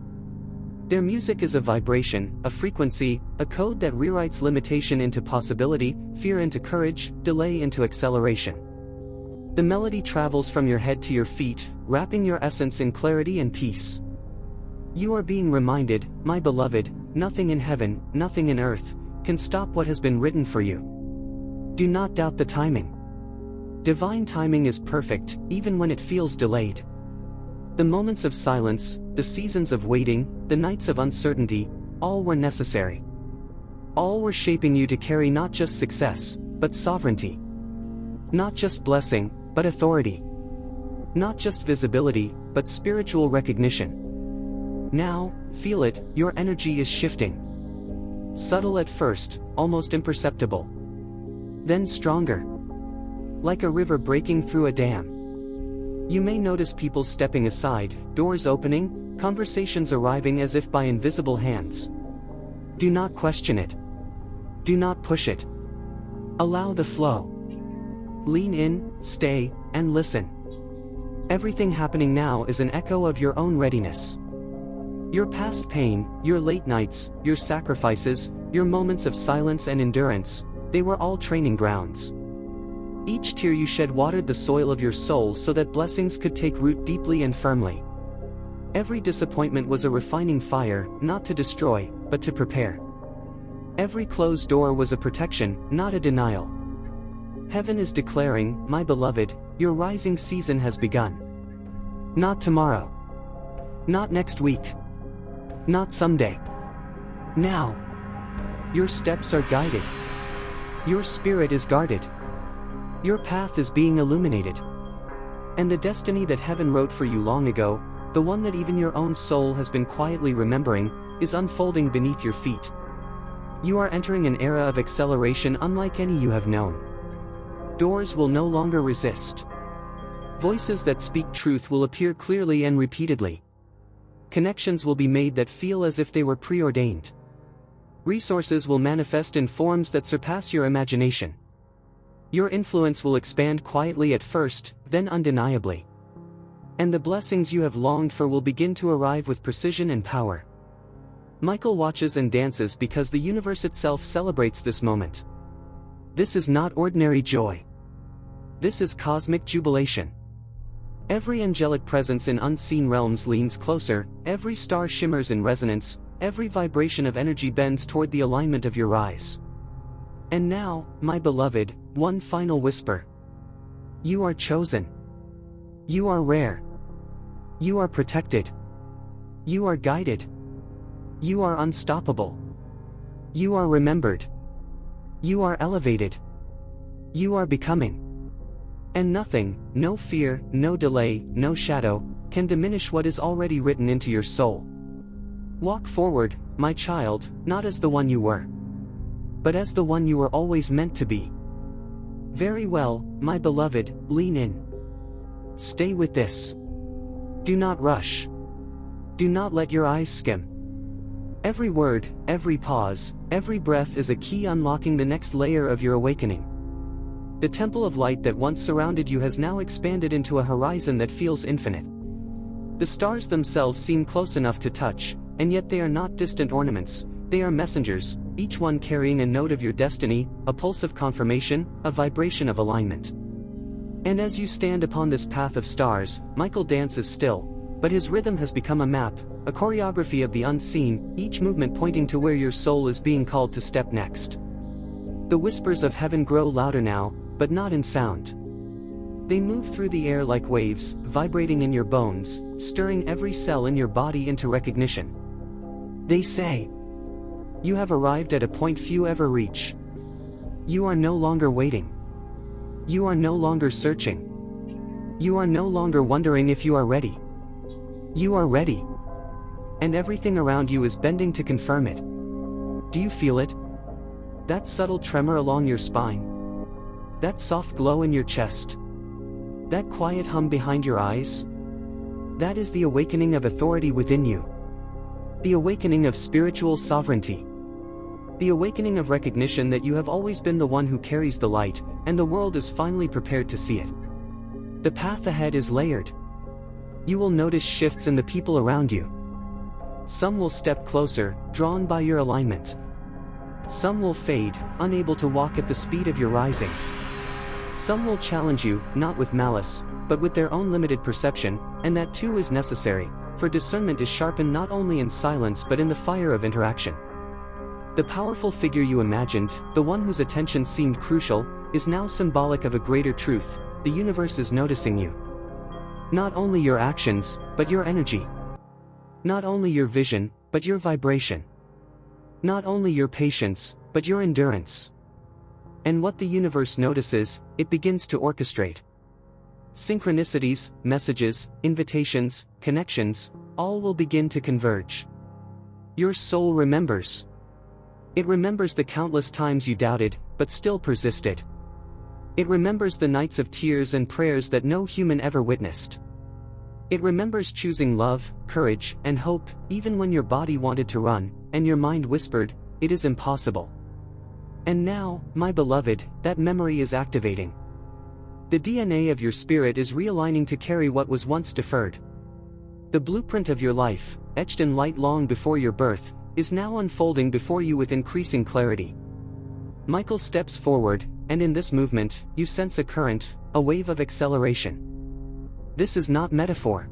Their music is a vibration, a frequency, a code that rewrites limitation into possibility, fear into courage, delay into acceleration. The melody travels from your head to your feet, wrapping your essence in clarity and peace. You are being reminded, my beloved, nothing in heaven, nothing in earth, can stop what has been written for you. Do not doubt the timing. Divine timing is perfect, even when it feels delayed. The moments of silence, the seasons of waiting, the nights of uncertainty, all were necessary. All were shaping you to carry not just success, but sovereignty. Not just blessing, but authority. Not just visibility, but spiritual recognition. Now, feel it, your energy is shifting. Subtle at first, almost imperceptible. Then stronger. Like a river breaking through a dam. You may notice people stepping aside, doors opening, conversations arriving as if by invisible hands. Do not question it. Do not push it. Allow the flow. Lean in, stay, and listen. Everything happening now is an echo of your own readiness. Your past pain, your late nights, your sacrifices, your moments of silence and endurance, they were all training grounds. Each tear you shed watered the soil of your soul so that blessings could take root deeply and firmly. Every disappointment was a refining fire, not to destroy, but to prepare. Every closed door was a protection, not a denial. Heaven is declaring, my beloved, your rising season has begun. Not tomorrow. Not next week. Not someday. Now. Your steps are guided. Your spirit is guarded. Your path is being illuminated. And the destiny that heaven wrote for you long ago, the one that even your own soul has been quietly remembering, is unfolding beneath your feet. You are entering an era of acceleration unlike any you have known. Doors will no longer resist. Voices that speak truth will appear clearly and repeatedly. Connections will be made that feel as if they were preordained. Resources will manifest in forms that surpass your imagination. Your influence will expand quietly at first, then undeniably. And the blessings you have longed for will begin to arrive with precision and power. Michael watches and dances because the universe itself celebrates this moment. This is not ordinary joy. This is cosmic jubilation. Every angelic presence in unseen realms leans closer, every star shimmers in resonance, every vibration of energy bends toward the alignment of your rise. And now, my beloved, one final whisper. You are chosen. You are rare. You are protected. You are guided. You are unstoppable. You are remembered. You are elevated. You are becoming. And nothing, no fear, no delay, no shadow, can diminish what is already written into your soul. Walk forward, my child, not as the one you were, but as the one you were always meant to be. Very well, my beloved, lean in. Stay with this. Do not rush. Do not let your eyes skim. Every word, every pause, every breath is a key unlocking the next layer of your awakening. The temple of light that once surrounded you has now expanded into a horizon that feels infinite. The stars themselves seem close enough to touch, and yet they are not distant ornaments, they are messengers, each one carrying a note of your destiny, a pulse of confirmation, a vibration of alignment. And as you stand upon this path of stars, Michael dances still, but his rhythm has become a map, a choreography of the unseen, each movement pointing to where your soul is being called to step next. The whispers of heaven grow louder now, but not in sound. They move through the air like waves, vibrating in your bones, stirring every cell in your body into recognition. They say, you have arrived at a point few ever reach. You are no longer waiting. You are no longer searching. You are no longer wondering if you are ready. You are ready. And everything around you is bending to confirm it. Do you feel it? That subtle tremor along your spine? That soft glow in your chest? That quiet hum behind your eyes? That is the awakening of authority within you. The awakening of spiritual sovereignty. The awakening of recognition that you have always been the one who carries the light, and the world is finally prepared to see it. The path ahead is layered. You will notice shifts in the people around you. Some will step closer, drawn by your alignment. Some will fade, unable to walk at the speed of your rising. Some will challenge you, not with malice, but with their own limited perception, and that too is necessary, for discernment is sharpened not only in silence but in the fire of interaction. The powerful figure you imagined, the one whose attention seemed crucial, is now symbolic of a greater truth: the universe is noticing you. Not only your actions, but your energy. Not only your vision, but your vibration. Not only your patience, but your endurance. And what the universe notices, it begins to orchestrate. Synchronicities, messages, invitations, connections, all will begin to converge. Your soul remembers. It remembers the countless times you doubted, but still persisted. It remembers the nights of tears and prayers that no human ever witnessed. It remembers choosing love, courage, and hope, even when your body wanted to run, and your mind whispered, "It is impossible." And now, my beloved, that memory is activating. The DNA of your spirit is realigning to carry what was once deferred. The blueprint of your life, etched in light long before your birth, is now unfolding before you with increasing clarity. Michael steps forward, and in this movement, you sense a current, a wave of acceleration. This is not metaphor.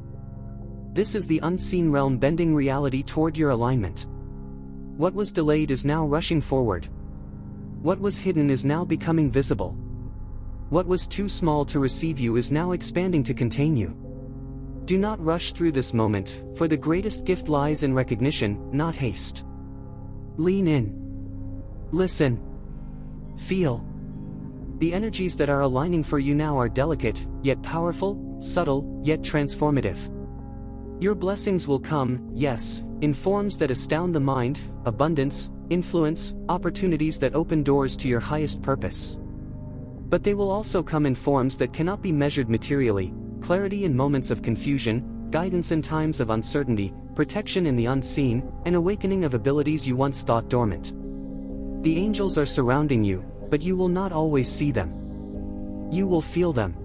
This is the unseen realm bending reality toward your alignment. What was delayed is now rushing forward. What was hidden is now becoming visible. What was too small to receive you is now expanding to contain you. Do not rush through this moment, for the greatest gift lies in recognition, not haste. Lean in. Listen. Feel. The energies that are aligning for you now are delicate, yet powerful, subtle, yet transformative. Your blessings will come, yes, in forms that astound the mind: abundance, influence, opportunities that open doors to your highest purpose. But they will also come in forms that cannot be measured materially: clarity in moments of confusion, guidance in times of uncertainty, protection in the unseen, and awakening of abilities you once thought dormant. The angels are surrounding you, but you will not always see them. You will feel them.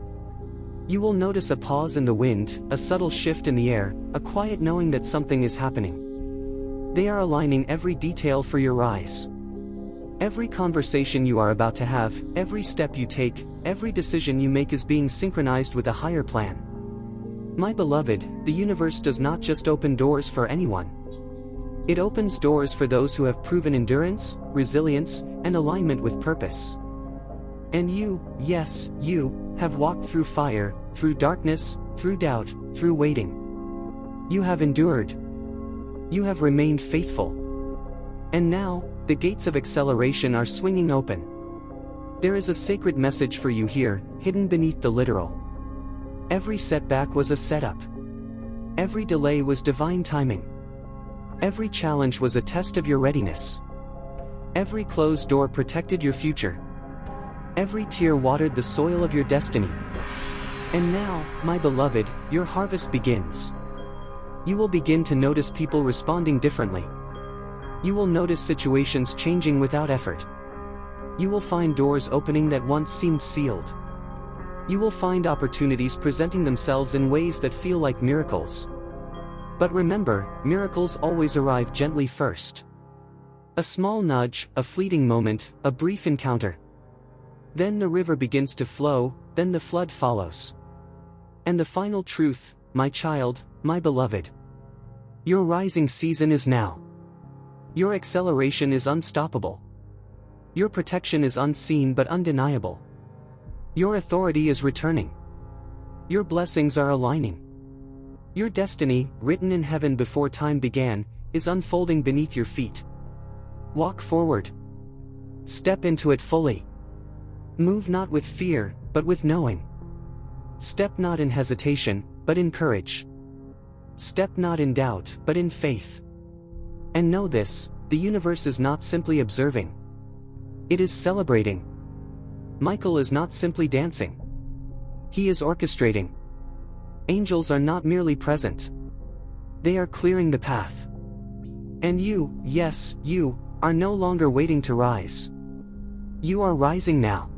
You will notice a pause in the wind, a subtle shift in the air, a quiet knowing that something is happening. They are aligning every detail for your rise. Every conversation you are about to have, every step you take, every decision you make is being synchronized with a higher plan. My beloved, the universe does not just open doors for anyone. It opens doors for those who have proven endurance, resilience, and alignment with purpose. And you, yes, you, have walked through fire, through darkness, through doubt, through waiting. You have endured. You have remained faithful. And now, the gates of acceleration are swinging open. There is a sacred message for you here, hidden beneath the literal. Every setback was a setup. Every delay was divine timing. Every challenge was a test of your readiness. Every closed door protected your future. Every tear watered the soil of your destiny. And now, my beloved, your harvest begins. You will begin to notice people responding differently. You will notice situations changing without effort. You will find doors opening that once seemed sealed. You will find opportunities presenting themselves in ways that feel like miracles. But remember, miracles always arrive gently first. A small nudge, a fleeting moment, a brief encounter. Then the river begins to flow, then the flood follows. And the final truth, my child, my beloved. Your rising season is now. Your acceleration is unstoppable. Your protection is unseen but undeniable. Your authority is returning. Your blessings are aligning. Your destiny, written in heaven before time began, is unfolding beneath your feet. Walk forward. Step into it fully. Move not with fear, but with knowing. Step not in hesitation, but in courage. Step not in doubt, but in faith. And know this, the universe is not simply observing. It is celebrating. Michael is not simply dancing. He is orchestrating. Angels are not merely present. They are clearing the path. And you, yes, you, are no longer waiting to rise. You are rising now.